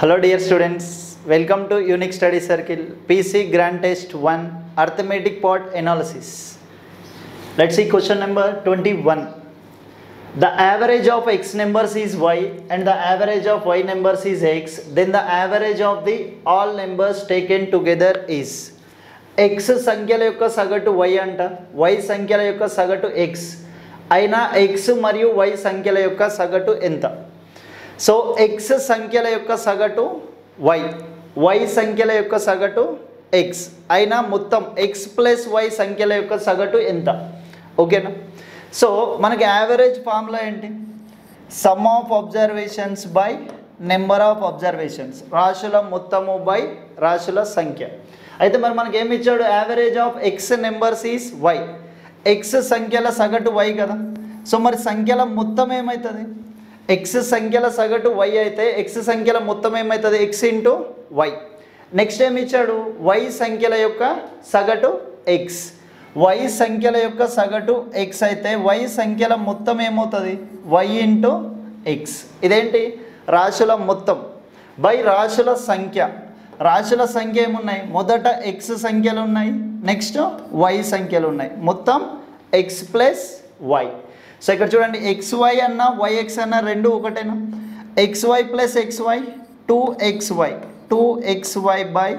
Hello dear students, welcome to Unique Study Circle PC Grand Test 1 Arithmetic Part Analysis. Let's see question number 21. The average of x numbers is y and the average of y numbers is x, then the average of the all numbers taken together is x సంఖ్యల యొక్క సగటు y అంట, y సంఖ్యల యొక్క సగటు x అయినా x మరియు y సంఖ్యల యొక్క సగటు ఎంత? సో x సంఖ్యల యొక్క సగటు y, y సంఖ్యల యొక్క సగటు x అయినా మొత్తం x ప్లస్ y సంఖ్యల యొక్క సగటు ఎంత? ఓకేనా? సో మనకి యావరేజ్ ఫార్ములా ఏంటి? Sum of observations by number of observations, రాశుల మొత్తము బై రాశుల సంఖ్య. అయితే మరి మనకి ఏమి ఇచ్చాడు? Average of x numbers is y, x సంఖ్యల సగటు వై కదా. సో మరి సంఖ్యల మొత్తం ఏమవుతుంది? ఎక్స్ సంఖ్యల సగటు వై అయితే ఎక్స్ సంఖ్యల మొత్తం ఏమవుతుంది? X into why. నెక్స్ట్ ఏమి ఇచ్చాడు? వై సంఖ్యల యొక్క సగటు ఎక్స్, వై సంఖ్యల యొక్క సగటు ఎక్స్ అయితే వై సంఖ్యల మొత్తం ఏమవుతుంది? Y into x. ఇదేంటి? రాశుల మొత్తం బై రాశుల సంఖ్య. రాశుల సంఖ్య ఏమున్నాయి? మొదట ఎక్స్ సంఖ్యలు ఉన్నాయి, నెక్స్ట్ వై సంఖ్యలు ఉన్నాయి, మొత్తం ఎక్స్ ప్లస్ వై. సో ఇక్కడ చూడండి, xy అన్న yx అన్న రెండు ఒకటేనా? xy plus xy 2xy, 2xy by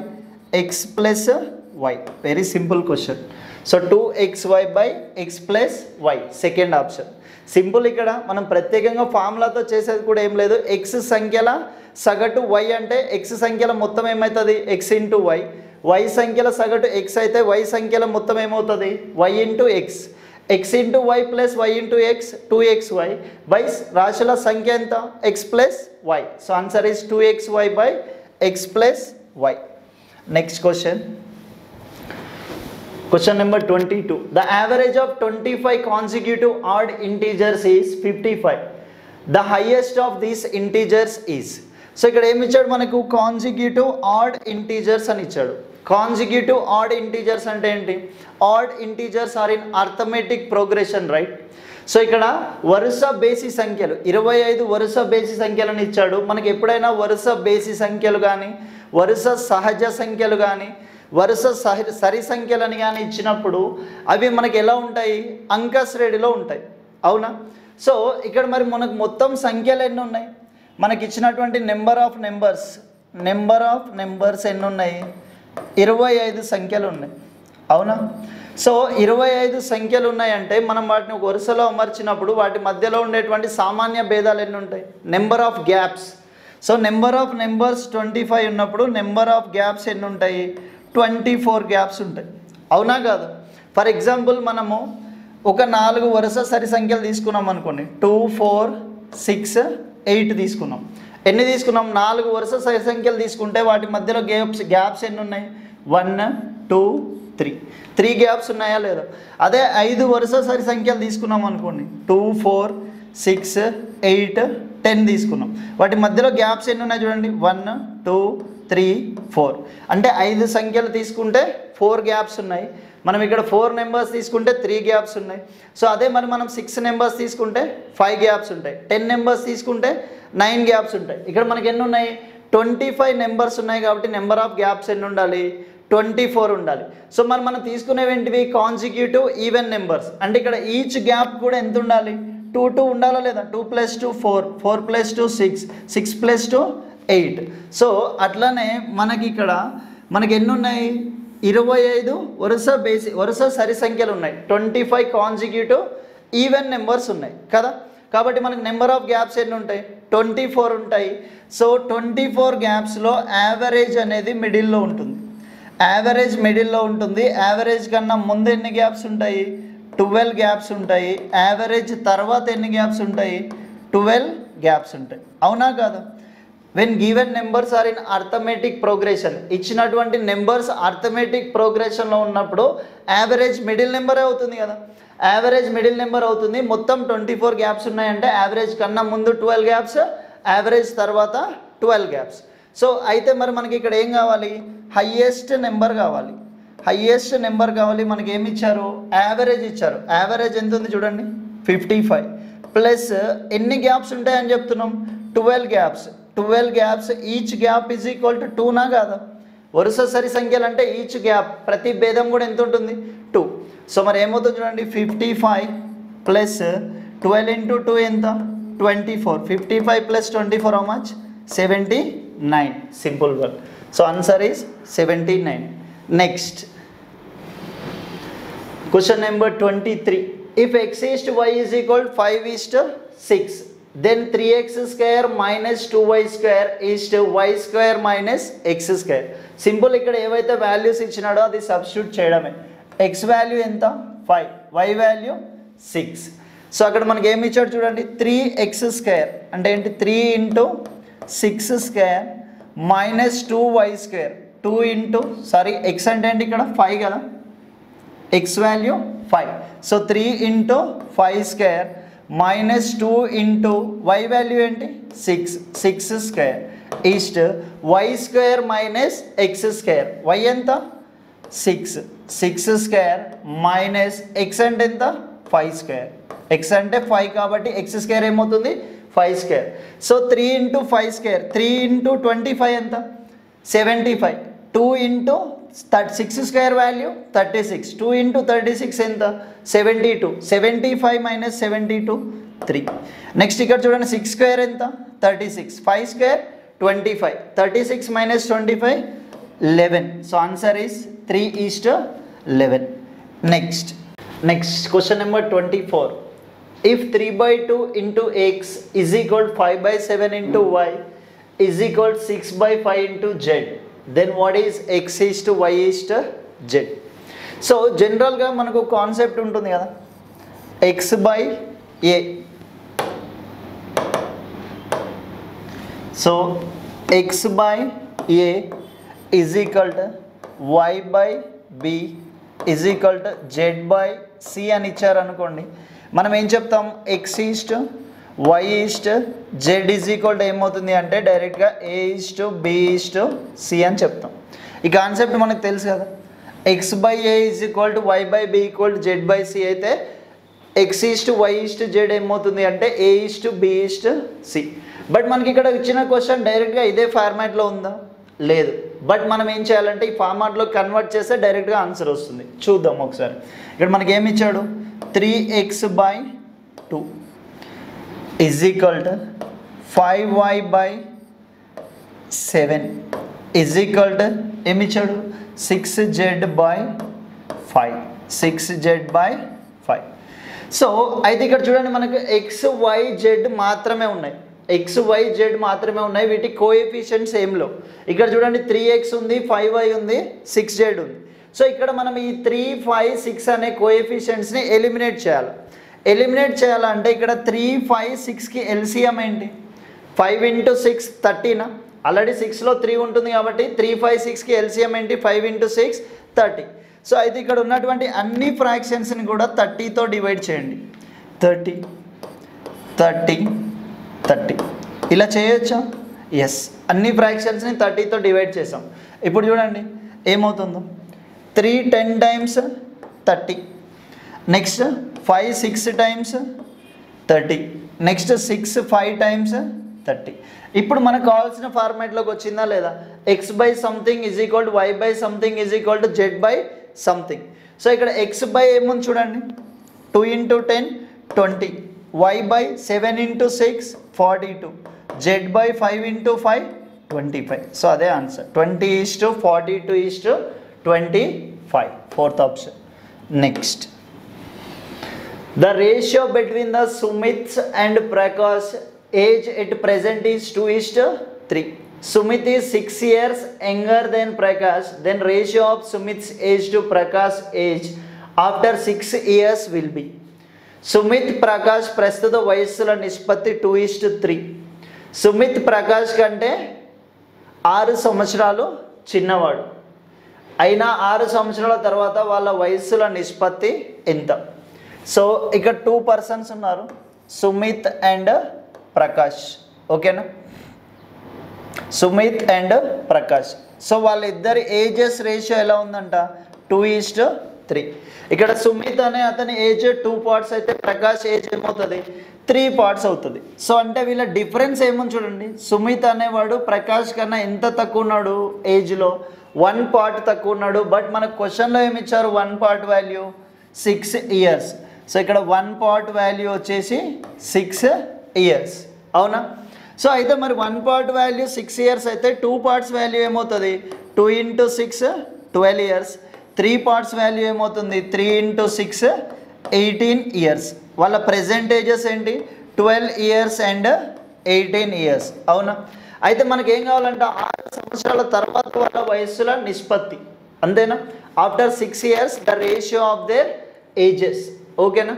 x plus y. Very simple question. So 2xy by x plus y, second option. Simple. ఇక్కడ మనం ప్రత్యేకంగా ఫార్ములాతో చేసేది కూడా ఏం లేదు. ఎక్స్ సంఖ్యల సగటు y అంటే ఎక్స్ సంఖ్యల మొత్తం ఏమవుతుంది? X into why. వై సంఖ్యల సగటు ఎక్స్ అయితే వై సంఖ్యల మొత్తం ఏమవుతుంది? Y into x. X into y plus y into x, 2xy by రాశుల సంఖ్య ఎంత? X plus y. So answer is 2xy by x plus y. Next question, question number 22. The average of 25 consecutive odd integers is 55. The highest of these integers is. So ఇక్కడ ఏమి ఇచ్చాడు మనకు? Consecutive add integers అని ఇచ్చాడు. Consecutive add integers అంటే ఏంటి? Odd integers are in arithmetic progression, right? So ఇక్కడ వరుస బేసి సంఖ్యలు 25 వరుస బేసి సంఖ్యలను ఇచ్చాడు. మనకి ఎప్పుడైనా వరుస బేసి సంఖ్యలు కానీ వరుస సహజ సంఖ్యలు కానీ వరుస సరి సంఖ్యలని కానీ ఇచ్చినప్పుడు అవి మనకి ఎలా ఉంటాయి? అంక శ్రేణిలో ఉంటాయి, అవునా? సో ఇక్కడ మరి మనకు మొత్తం సంఖ్యలు ఎన్ని ఉన్నాయి? మనకి ఇచ్చినటువంటి నెంబర్ ఆఫ్ నెంబర్స్ ఎన్ని ఉన్నాయి? 25 సంఖ్యలు ఉన్నాయి, అవునా? సో 25 సంఖ్యలు ఉన్నాయంటే మనం వాటిని ఒక వరుసలో అమర్చినప్పుడు వాటి మధ్యలో ఉండేటువంటి సామాన్య భేదాలు ఎన్ని ఉంటాయి? Number of gaps. So number of numbers 25 ఉన్నప్పుడు నెంబర్ ఆఫ్ గ్యాప్స్ ఎన్ని ఉంటాయి? 24 గ్యాప్స్ ఉంటాయి, అవునా కాదు? ఫర్ ఎగ్జాంపుల్ మనము ఒక 4 వరుస సరి సంఖ్యలు తీసుకున్నాం అనుకోండి. 2, 4, 6, 8 తీసుకున్నాం. ఎన్ని తీసుకున్నాం? 4 వరుస సరి సంఖ్యలు తీసుకుంటే వాటి మధ్యలో గ్యాప్స్ ఎన్ని ఉన్నాయి? 1, 2, 3. 3 గ్యాప్స్ ఉన్నాయా లేదా? అదే 5 వరుస సరి సంఖ్యలు తీసుకున్నాం అనుకోండి. 2, 4, 6, 8, 10 తీసుకున్నాం. వాటి మధ్యలో గ్యాప్స్ ఎన్ని ఉన్నాయి చూడండి? 1, 2, 3, 4. అంటే 5 సంఖ్యలు తీసుకుంటే 4 గ్యాప్స్ ఉన్నాయి. మనం ఇక్కడ 4 నెంబర్స్ తీసుకుంటే 3 గ్యాప్స్ ఉన్నాయి. సో అదే మరి మనం 6 నెంబర్స్ తీసుకుంటే 5 గ్యాప్స్ ఉంటాయి. 10 నెంబర్స్ తీసుకుంటే 9 గ్యాప్స్ ఉంటాయి. ఇక్కడ మనకి ఎన్ని ఉన్నాయి? 25 నెంబర్స్ ఉన్నాయి. కాబట్టి నెంబర్ ఆఫ్ గ్యాప్స్ ఎన్ని ఉండాలి? 24 ఉండాలి. సో మరి మనం తీసుకునేవేంటివి? Consecutive even numbers. అంటే ఇక్కడ ఈచ్ గ్యాప్ కూడా ఎంత ఉండాలి? 2, 2 ఉండాలా లేదా? 2 + 2 4, 4 + 2 6, 6 + 2 8. సో అట్లానే మనకి ఇక్కడ మనకి ఎన్ని ఉన్నాయి? 25 వరుస సరి సంఖ్యలు ఉన్నాయి. 25 కాన్సిక్యూటివ్ ఈవెన్ నెంబర్స్ ఉన్నాయి కదా. కాబట్టి మనకి నెంబర్ ఆఫ్ గ్యాప్స్ ఎన్ని ఉంటాయి? 24 ఉంటాయి. సో 24 గ్యాప్స్లో యావరేజ్ అనేది మిడిల్లో ఉంటుంది. యావరేజ్ మిడిల్లో ఉంటుంది. యావరేజ్ కన్నా ముందు ఎన్ని గ్యాప్స్ ఉంటాయి? 12 గ్యాప్స్ ఉంటాయి. యావరేజ్ తర్వాత ఎన్ని గ్యాప్స్ ఉంటాయి? 12 గ్యాప్స్ ఉంటాయి, అవునా కాదా? When given numbers are in arithmetic progression, ఇచ్చినటువంటి నెంబర్స్ అర్థమెటిక్ ప్రోగ్రెషన్లో ఉన్నప్పుడు యావరేజ్ మిడిల్ నెంబరే అవుతుంది కదా. యావరేజ్ మిడిల్ నెంబర్ అవుతుంది. మొత్తం 24 గ్యాప్స్ ఉన్నాయంటే యావరేజ్ కన్నా ముందు 12 గ్యాప్స్, యావరేజ్ తర్వాత 12 గ్యాప్స్. సో అయితే మరి మనకి ఇక్కడ ఏం కావాలి? హయ్యెస్ట్ నెంబర్ కావాలి. హయ్యెస్ట్ నెంబర్ కావాలి. మనకి ఏమి ఇచ్చారు? యావరేజ్ ఇచ్చారు. యావరేజ్ ఎంత ఉంది చూడండి? 55 ప్లస్ ఎన్ని గ్యాప్స్ ఉంటాయని చెప్తున్నాం? 12 gaps. 12 gaps, each gap is equal to 2నా కాదా? వరుస సరి సంఖ్యలు అంటే ఈచ్ గ్యాప్ ప్రతి భేదం కూడా ఎంత ఉంటుంది? 2. సో మరి ఏమవుతుంది చూడండి, 55 ప్లస్ 12 ఇంటూ 2 ఎంత? 24. 55 plus 24 how much? 79. Simple work. So answer is 79. Next question number 23. If x is to y is equal to 5 is to 6, then 3x square minus 2y square is to y square minus x square. Simple ఇక్కడ ఏవైతే values ఇచ్చినాడో అది substitute చేయడమే. x value ఎంత? 5, y value 6. So అక్కడ మనకి ఏమి ఇచ్చాడు చూడండి, 3x స్క్వేర్ అంటే ఏంటి? 3 into 6 square minus 2y square, 2 into x అంటే ఏంటి ఇక్కడ? 5 కదా, x value 5. So 3 into 5 square minus 2 into y value ఏంటి? 6 square east y square minus x square. y ఎంత? 6 స్క్వేర్ మైనస్ x అంటే ఎంత? 5 స్క్వేర్. x అంటే 5 కాబట్టి x స్క్వేర్ ఏమవుతుంది? 5 square. So 3 into 5 square, 3 into 25 ఎంత? 75. 2 ఇంటూ 6 స్క్వేర్ వాల్యూ 36. 2 ఇంటూ 36 ఎంత? 72. 75 minus 72 3. Next ఇక్కడ చూడండి, 6 స్క్వేర్ ఎంత? 36. 5 square 25. 36 minus 25 11. So answer is 3:11. Next question number 24. If 3/2 into x is equal to 5/7 into y is equal to 6/5 into z, then what is x is to y is to z? So జనరల్గా మనకు concept ఉంటుంది కదా, x by A. So x by A is equal to y by b is equal to z by c అని ఇచ్చారనుకోండి, మనం ఏం చెప్తాం? x is to y is to z is equal to ఏమవుతుంది అంటే డైరెక్ట్గా a is to b is to c అని చెప్తాం. ఈ కాన్సెప్ట్ మనకు తెలుసు కదా, x by a is equal to y by b equal to z by c అయితే x is to y is to z ఏమవుతుంది అంటే a is to b is to c. But మనకి ఇక్కడ ఇచ్చిన క్వశ్చన్ డైరెక్ట్గా ఇదే ఫార్మాట్లో ఉందా? లేదు. బట్ మనం ఏం చేయాలంటే ఈ ఫార్మాట్లో కన్వర్ట్ చేస్తే డైరెక్ట్గా ఆన్సర్ వస్తుంది. చూద్దాం ఒకసారి. ఇక్కడ మనకి ఏమి ఇచ్చాడు? 3x/2 is equal to 5y by 7 is equal to ఏమి ఇచ్చాడు? 6z by 5. 6z by 5. So అయితే ఇక్కడ చూడండి, మనకు x, y, z మాత్రమే ఉన్నాయి. x, y, z మాత్రమే ఉన్నాయి. వీటి కోఎఫిషియెంట్స్ ఏమిలో ఇక్కడ చూడండి, 3x ఉంది, 5y ఉంది, 6z ఉంది. సో ఇక్కడ మనం ఈ 3, 5, 6 అనే కోఎఫిషియెంట్స్ని ఎలిమినేట్ చేయాలి. ఎలిమినేట్ చేయాలంటే ఇక్కడ 3, 5, 6కి ఎల్సిఎం ఏంటి? 5 ఇంటూ 6 13. ఆల్రెడీ 6లో 3 ఉంటుంది కాబట్టి 3, 5, 6కి ఎల్సిఎం ఏంటి? 5 ఇంటూ 6 30. సో అయితే ఇక్కడ ఉన్నటువంటి అన్ని ఫ్రాక్షన్స్ని కూడా 30తో డివైడ్ చేయండి. 30, 30, 30 ఇలా చేయొచ్చా? ఎస్, అన్ని ఫ్రాక్షన్స్ని 30తో డివైడ్ చేసాం. ఇప్పుడు చూడండి ఏమవుతుందో, 3 10 times 30, next 5 6 times 30, next 6 5 times 30. ఇప్పుడు మనకు కావాల్సిన ఫార్మాట్లోకి వచ్చిందా లేదా? X by something is equal to y by something is equal to z by something. So ఇక్కడ ఎక్స్ బై ఏముంది చూడండి, 2 into 10 20, y by 7 into 6 42, z by 5 into 5 25. So అదే answer. 20:42:25, fourth option. Next, the ratio between the Sumits and Prakash age at present is 2:3. Sumit is 6 years younger than Prakash, then ratio of Sumit's age to Prakash age after 6 years will be. Sumit Prakash ప్రస్తుత వయస్సుల నిష్పత్తి 2:3. సుమిత్ ప్రకాష్ కంటే 6 సంవత్సరాలు చిన్నవాడు. అయినా 6 సంవత్సరాల తర్వాత వాళ్ళ వయస్సుల నిష్పత్తి ఎంత? సో ఇక్కడ 2 పర్సన్స్ ఉన్నారు, సుమిత్ అండ్ ప్రకాష్. ఓకేనా? సుమిత్ అండ్ ప్రకాష్. సో వాళ్ళిద్దరి ఏజెస్ రేషియో ఎలా ఉందంట? 2:3. 3. ఇక్కడ సుమిత్ అనే అతని ఏజ్ 2 పార్ట్స్ అయితే ప్రకాష్ ఏజ్ ఏమవుతుంది 3 పార్ట్స్ అవుతుంది. సో అంటే వీళ్ళ డిఫరెన్స్ ఏముంది చూడండి, సుమిత్ అనేవాడు ప్రకాష్ కన్నా ఎంత తక్కువ ఉన్నాడు ఏజ్లో, 1 పార్ట్ తక్కువ ఉన్నాడు. బట్ మన క్వశ్చన్లో ఏమి ఇచ్చారు, 1 పార్ట్ వాల్యూ 6 ఇయర్స్. సో ఇక్కడ 1 పార్ట్ వాల్యూ వచ్చేసి 6 ఇయర్స్, అవునా? సో అయితే మరి 1 పార్ట్ వాల్యూ 6 ఇయర్స్ అయితే 2 పార్ట్స్ వాల్యూ ఏమవుతుంది, 2 × 6 12 ఇయర్స్. 3 పార్ట్స్ వాల్యూ ఏమవుతుంది, 3 × 6 18 ఇయర్స్. వాళ్ళ ప్రెజెంట్ ఏజెస్ ఏంటి, 12 ఇయర్స్ అండ్ 18 ఇయర్స్, అవునా? అయితే మనకి ఏం కావాలంటే 6 సంవత్సరాల తర్వాత వాళ్ళ వయస్సుల నిష్పత్తి, అంతేనా? After 6 years the ratio of their ages, ఓకేనా?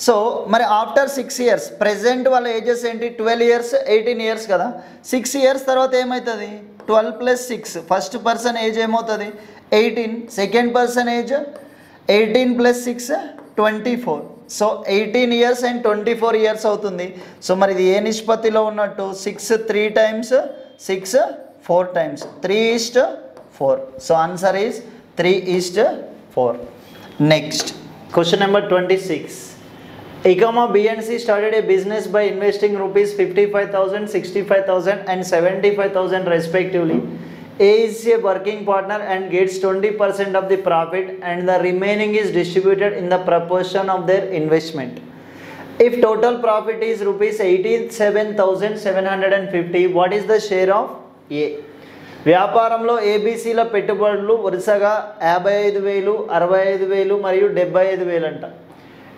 సో మరి ఆఫ్టర్ 6 ఇయర్స్ ప్రెజెంట్ వాళ్ళ ఏజెస్ ఏంటి, 12 ఇయర్స్ 18 ఇయర్స్ కదా. 6 ఇయర్స్ తర్వాత ఏమవుతుంది, 12 + 6, ఫస్ట్ పర్సన్ ఏజ్ ఏమవుతుంది 18, second person age 18 + 6 24. So 18 years and 24 years అవుతుంది. సో మరి ఇది ఏ నిష్పత్తిలో ఉన్నట్టు, 6 3 times, 6 4 times, 3:4. So answer is 3:4. Next question number 26. Ecoma BNC started a business by investing rupees 55,000, 65,000 and 75,000 respectively. A is a working partner and gets 20% of the profit and the remaining is distributed in the proportion of their investment. If total profit is rupees 87,750, what is the share of A? వ్యాపారంలో ఏబీసీల పెట్టుబడులు వరుసగా 55,000, 65,000 మరియు 75,000 అంట.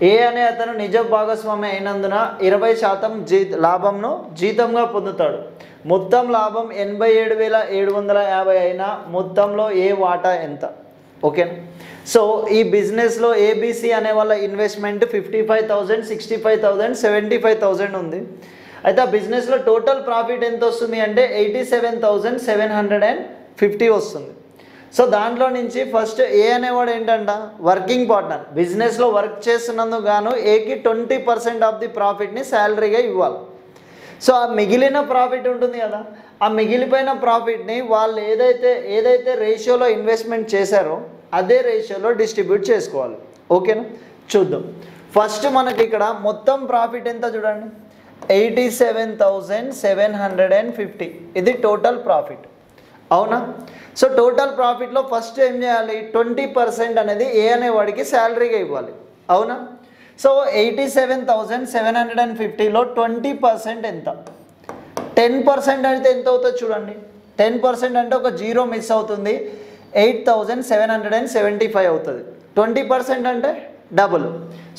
ఏ అనే అతను నిజ భాగస్వామి అయినందున 20% లాభంను జీతంగా పొందుతాడు. మొత్తం లాభం 87,750 అయినా మొత్తంలో ఏ వాటా ఎంత, ఓకేనా? సో ఈ బిజినెస్లో ఏబీసీ అనే వాళ్ళ ఇన్వెస్ట్మెంట్ 55,000, 65,000, 75,000 ఉంది. అయితే ఆ బిజినెస్లో టోటల్ ప్రాఫిట్ ఎంత వస్తుంది అంటే 87,750 వస్తుంది. సో దాంట్లో నుంచి ఫస్ట్ ఏ అనేవాడు ఏంటంట, వర్కింగ్ పార్ట్నర్, బిజినెస్లో వర్క్ చేస్తున్నందుకు గాను ఏకి 20% ఆఫ్ ది ప్రాఫిట్ని శాలరీగా ఇవ్వాలి. సో ఆ మిగిలిన ప్రాఫిట్ ఉంటుంది కదా, ఆ మిగిలిపోయిన ప్రాఫిట్ని వాళ్ళు ఏదైతే రేషియోలో ఇన్వెస్ట్మెంట్ చేశారో అదే రేషియోలో డిస్ట్రిబ్యూట్ చేసుకోవాలి, ఓకేనా? చూద్దాం. ఫస్ట్ మనకి ఇక్కడ మొత్తం ప్రాఫిట్ ఎంత చూడండి, 87,750, ఇది టోటల్ ప్రాఫిట్, అవునా? సో టోటల్ ప్రాఫిట్లో ఫస్ట్ ఏం చేయాలి, 20% అనేది ఏ అనేవాడికి శాలరీగా ఇవ్వాలి, అవునా? సో 87,750లో 20% ఎంత, 10% అయితే ఎంత అవుతుంది చూడండి. 10% అంటే ఒక 0 మిస్ అవుతుంది, 8,775 అవుతుంది. 20% అంటే డబుల్.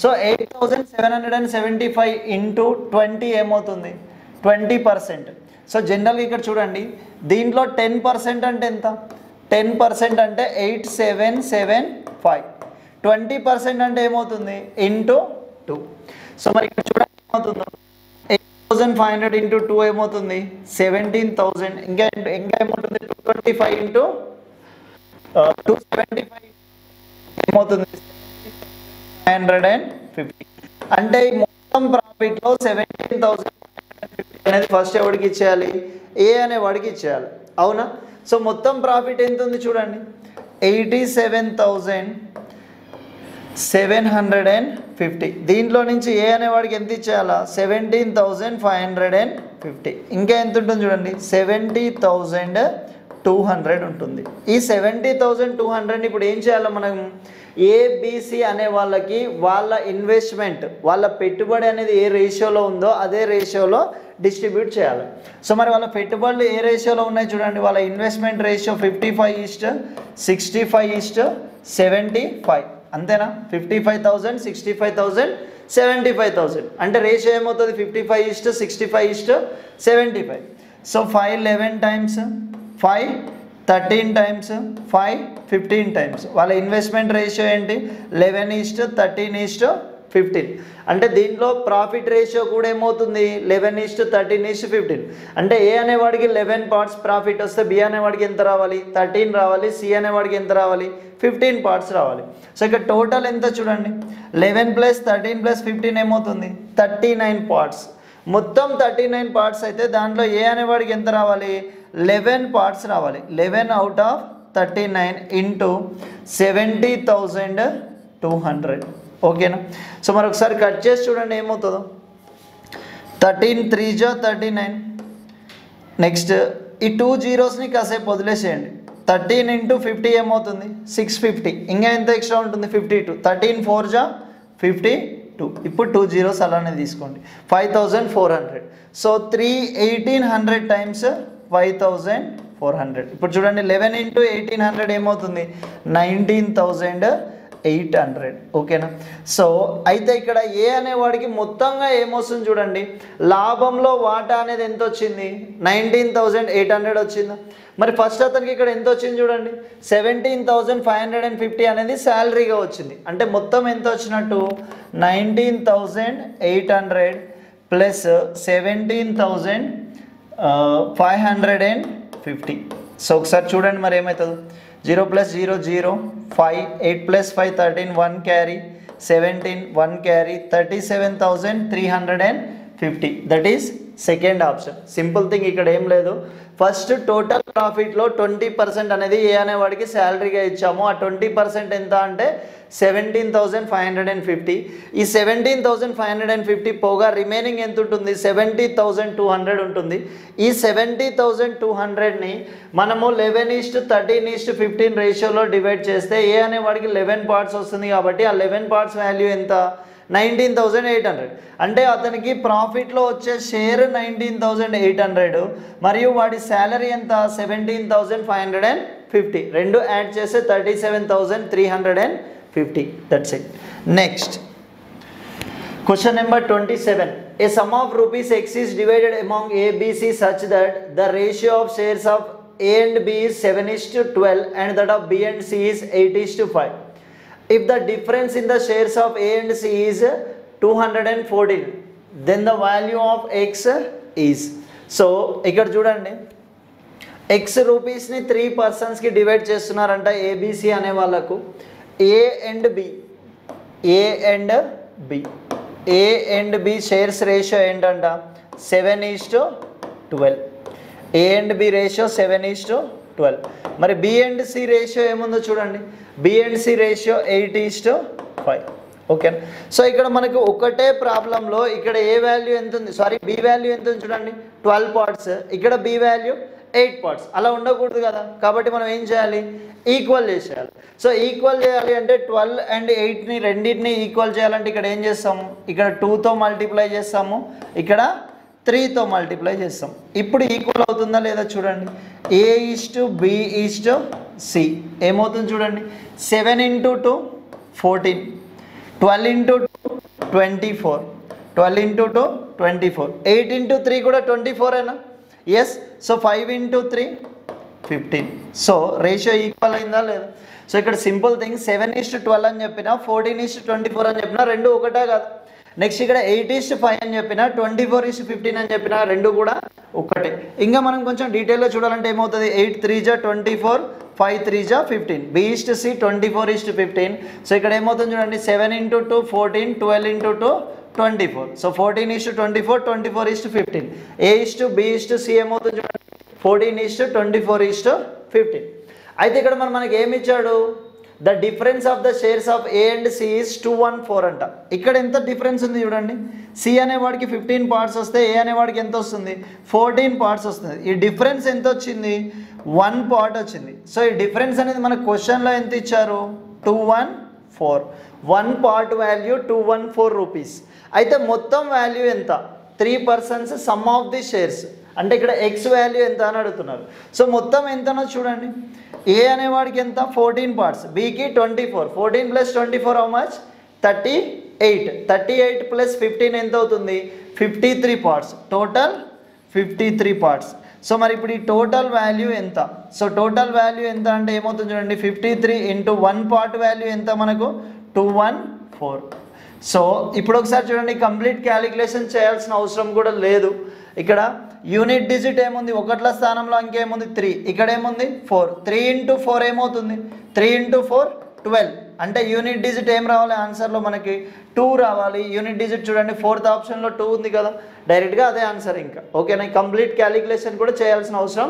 సో 8,775 × 20 ఏమవుతుంది, 20%. సో జనరల్గా ఇక్కడ చూడండి, దీంట్లో 10% అంటే ఎంత, 10% అంటే 8,775. 20% అంటే ఏమవుతుంది, × 2. సో మరి ఇక్కడ చూడండి ఏమవుతుందో, 8,500 × 2 ఏమవుతుంది 17,000. ఇంకా ఏమవుతుంది, 225 × 275 ఏమవుతుంది 550. అంటే ఈ మొత్తం ప్రాఫిట్లో 17,550 అనేది ఫస్ట్ ఎవరికి ఇచ్చేయాలి, ఏ అనే వాడికి ఇచ్చేయాలి, అవునా? సో మొత్తం ప్రాఫిట్ ఎంత ఉంది చూడండి, 87,750. దీంట్లో నుంచి ఏ అనేవాడికి ఎంత ఇచ్చేయాలా, 17,550. ఇంకా ఎంత ఉంటుంది చూడండి, 70,200 ఉంటుంది. ఈ 70,200 ఇప్పుడు ఏం చేయాలి మనం, ఏబిసి అనే వాళ్ళకి వాళ్ళ ఇన్వెస్ట్మెంట్, వాళ్ళ పెట్టుబడి అనేది ఏ రేషియోలో ఉందో అదే రేషియోలో డిస్ట్రిబ్యూట్ చేయాలి. సో మరి వాళ్ళ పెట్టుబడులు ఏ రేషియోలో ఉన్నాయి చూడండి, వాళ్ళ ఇన్వెస్ట్మెంట్ రేషియో 55:65:75, అంతేనా? 55,000, 65,000, 75,000 అంటే రేషియో ఏమవుతుంది, 55:65:75. So 5 11 times, 5 13 times, 5 15 times. వాళ్ళ ఇన్వెస్ట్మెంట్ రేషియో ఏంటి, 11:13:15. అంటే దీంట్లో ప్రాఫిట్ రేషియో కూడా ఏమవుతుంది, 11:13:15. అంటే ఏ అనేవాడికి 11 parts ప్రాఫిట్ వస్తే బి అనేవాడికి ఎంత రావాలి, 13 రావాలి. సి అనేవాడికి ఎంత రావాలి, 15 parts రావాలి. సో ఇక్కడ టోటల్ ఎంత చూడండి, 11 + 13 + 15 ఏమవుతుంది, 39 parts. మొత్తం 39 parts అయితే దాంట్లో ఏ అనేవాడికి ఎంత రావాలి, 11 parts రావాలి. 11 out of 39 × 70,200 200. ఓకేనా? సో మరి ఒకసారి కట్ చేసి చూడండి ఏమవుతుందో. 13 3 జా 39. నెక్స్ట్ ఈ 2 జీరోస్ని కాసేపు వదిలేసేయండి. 13 × 50 ఏమవుతుంది? 650. ఇంకా ఎంత ఎక్స్ట్రా ఉంటుంది? 52. 13 4 జా 52. ఇప్పుడు 2 జీరోస్ అలానే తీసుకోండి. 5400. So 1800 times 5400. ఇప్పుడు చూడండి 11 × 1800 ఏమవుతుంది? 19800. ఓకేనా? సో అయితే ఇక్కడ ఏ అనేవాడికి మొత్తంగా ఏమొస్తుంది చూడండి, లాభంలో వాటా అనేది ఎంత వచ్చింది? 19800 వచ్చిందా? మరి ఫస్ట్ అతనికి ఇక్కడ ఎంత వచ్చింది చూడండి, 17550 అనేది శాలరీగా వచ్చింది. అంటే మొత్తం ఎంత వచ్చినట్టు? 19800 ప్లస్ 17550. సో ఒకసారి చూడండి మరి ఏమవుతుందో. 0 + 0 0 5 8 + 5 13 1 carry 17 1 carry 37,350. That is second option. Simple thing, ఇక్కడ ఏం లేదు. ఫస్ట్ టోటల్ ప్రాఫిట్లో 20% అనేది ఏ అనేవాడికి శాలరీగా ఇచ్చాము. ఆ 20% ఎంత అంటే 17,550. ఈ 17,550 పోగా రిమైనింగ్ ఎంత ఉంటుంది? 70,200 ఉంటుంది. ఈ 70,200ని మనము 11:13:15 రేషియోలో డివైడ్ చేస్తే ఏ అనేవాడికి 11 పార్ట్స్ వస్తుంది. కాబట్టి ఆ 11 పార్ట్స్ వాల్యూ ఎంత? 19,800. అంటే అతనికి ప్రాఫిట్లో వచ్చే షేర్ 19,800 మరియు వాడి శాలరీ ఎంత? 17,550. రెండు యాడ్ చేస్తే 37,350. That's it. Next question number 27. A sum of rupees X is divided among A, B, C such that the ratio of shares of A and B is 7:12 and that of B and C is 8:5. If the difference in the shares of A and C is 214, then the value of X is. So ఇక్కడ చూడండి, X రూపీస్ని 3 పర్సన్స్కి divide చేస్తున్నారంట ABC అనే వాళ్ళకు. A and B shares ratio ఏంటంట? 7:12. A and B ratio 7:12. మరి B and C ratio ఏముందో చూడండి. B and C ratio 8:5. ఓకేనా? సో ఇక్కడ మనకు ఒకటే ప్రాబ్లంలో ఇక్కడ ఏ వాల్యూ ఎంత ఉంది, సారీ B వాల్యూ ఎంత ఉంది చూడండి, 12 పార్ట్స్. ఇక్కడ B వాల్యూ 8 పార్ట్స్. అలా ఉండకూడదు కదా. కాబట్టి మనం ఏం చేయాలి? ఈక్వల్ చేసేయాలి. సో ఈక్వల్ చేయాలి అంటే 12 and 8ని రెండింటిని ఈక్వల్ చేయాలంటే ఇక్కడ ఏం చేస్తాము? ఇక్కడ 2తో మల్టిప్లై చేస్తాము, ఇక్కడ 3తో మల్టిప్లై చేస్తాం. ఇప్పుడు ఈక్వల్ అవుతుందా లేదా చూడండి. A:B:C ఏమవుతుంది చూడండి. 7 × 2 14, 12 × 2 24, 12 × 2 24, 8 × 3 కూడా 24ఏనా? Yes. So 5 × 3 15. So ratio equal అయిందా లేదా? సో ఇక్కడ సింపుల్ థింగ్, 7:12 అని చెప్పినా 14:24 అని చెప్పినా రెండు ఒకటే కాదు. నెక్స్ట్ ఇక్కడ 8:5 అని చెప్పినా 24:15 అని చెప్పినా రెండు కూడా ఒకటే. ఇంకా మనం కొంచెం డీటెయిల్గా చూడాలంటే ఏమవుతుంది? 8 3 జా 24, 5 3 జా 15. B:C 24:15. సో ఇక్కడ ఏమవుతుంది చూడండి, 7 × 2 14, 12 × 2 24. సో 14:24, 24:15. A:B:C ఏమవుతుంది చూడండి, 14:24:15. అయితే ఇక్కడ మనకి ఏమి ఇచ్చాడు? The difference of the shares of A and C is 214 అంట. ఇక్కడ ఎంత డిఫరెన్స్ ఉంది చూడండి. C అనేవాడికి 15 పార్ట్స్ వస్తే A అనేవాడికి ఎంత వస్తుంది? 14 పార్ట్స్ వస్తుంది. ఈ డిఫరెన్స్ ఎంత వచ్చింది? 1 పార్ట్ వచ్చింది. సో ఈ డిఫరెన్స్ అనేది మన క్వశ్చన్లో ఎంత ఇచ్చారు? 214. 1 పార్ట్ వాల్యూ 214 రూపీస్. అయితే మొత్తం వాల్యూ ఎంత? 3 persons some of the shares. అంటే ఇక్కడ ఎక్స్ వాల్యూ ఎంత అని అడుగుతున్నారు. సో మొత్తం ఎంతనో చూడండి. ఏ అనేవాడికి ఎంత? 14 పార్ట్స్. బీకి 24. 14 + 24 హౌ మచ్? 38. 38 + 15 ఎంత అవుతుంది? 53 పార్ట్స్. Total 53 parts. సో మరి ఇప్పుడు ఈ టోటల్ వాల్యూ ఎంత? సో టోటల్ వాల్యూ ఎంత అంటే ఏమవుతుంది చూడండి, 53 × 1 పార్ట్ వాల్యూ ఎంత మనకు? 214. సో ఇప్పుడు ఒకసారి చూడండి, కంప్లీట్ క్యాలిక్యులేషన్ చేయాల్సిన అవసరం కూడా లేదు. ఇక్కడ యూనిట్ డిజిట్ ఏముంది? ఒకట్ల స్థానంలో ఇంకేముంది? 3. ఇక్కడ ఏముంది? 4. 3 × 4 ఏమవుతుంది? 3 × 4 12. అంటే యూనిట్ డిజిట్ ఏం రావాలి ఆన్సర్లో? మనకి 2 రావాలి. యూనిట్ డిజిట్ చూడండి 4th ఆప్షన్లో 2 ఉంది కదా, డైరెక్ట్గా అదే ఆన్సర్. ఇంకా ఓకేనా? కంప్లీట్ క్యాలిక్యులేషన్ కూడా చేయాల్సిన అవసరం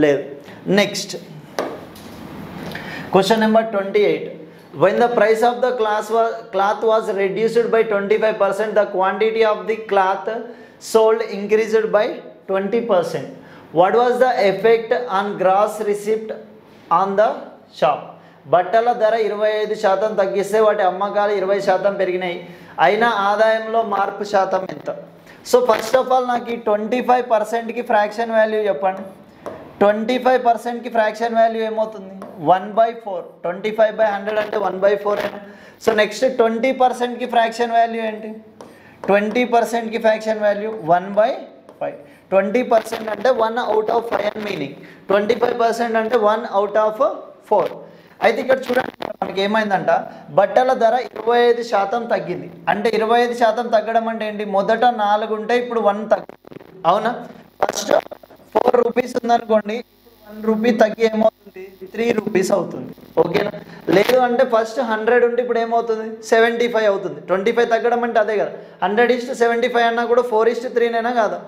లేదు. Next question number 28. when the price of the cloth was reduced by 25%, the quantity of the cloth sold increased by 20%. What was the effect on gross receipt on the shop? బట్టల ధర 25% తగ్గిస్తే వాటి అమ్మకాలు 20% పెరిగినాయి, అయినా ఆదాయంలో మార్పు శాతం ఎంత? సో ఫస్ట్ ఆఫ్ ఆల్ నాకు ఈ 25%కి ఫ్రాక్షన్ వాల్యూ చెప్పండి. 25%కి ఫ్రాక్షన్ వాల్యూ ఏమవుతుంది? 1/4. 25/100 అంటే 1/4 అయినా. సో నెక్స్ట్ 20%కి ఫ్రాక్షన్ వాల్యూ ఏంటి? 20%కి ఫ్రాక్షన్ వాల్యూ 1/5. 20% అంటే 1/5 అని మీనింగ్. 25% అంటే 1/4. అయితే ఇక్కడ చూడండి మనకి ఏమైందంట, బట్టల ధర 25% తగ్గింది. అంటే 25% తగ్గడం అంటే ఏంటి? మొదట 4 ఉంటే ఇప్పుడు 1 తగ్గింది, అవునా? ఫస్ట్ 4 రూపీస్ ఉందనుకోండి, ఇప్పుడు 1 రూపీ తగ్గి ఏమవుతుంది? 3 రూపీస్ అవుతుంది, ఓకేనా? లేదు అంటే ఫస్ట్ 100 ఉంటే ఇప్పుడు ఏమవుతుంది? 75 అవుతుంది. 25 తగ్గడం అంటే అదే కదా. 100:75 అన్నా కూడా 4:3 కాదా?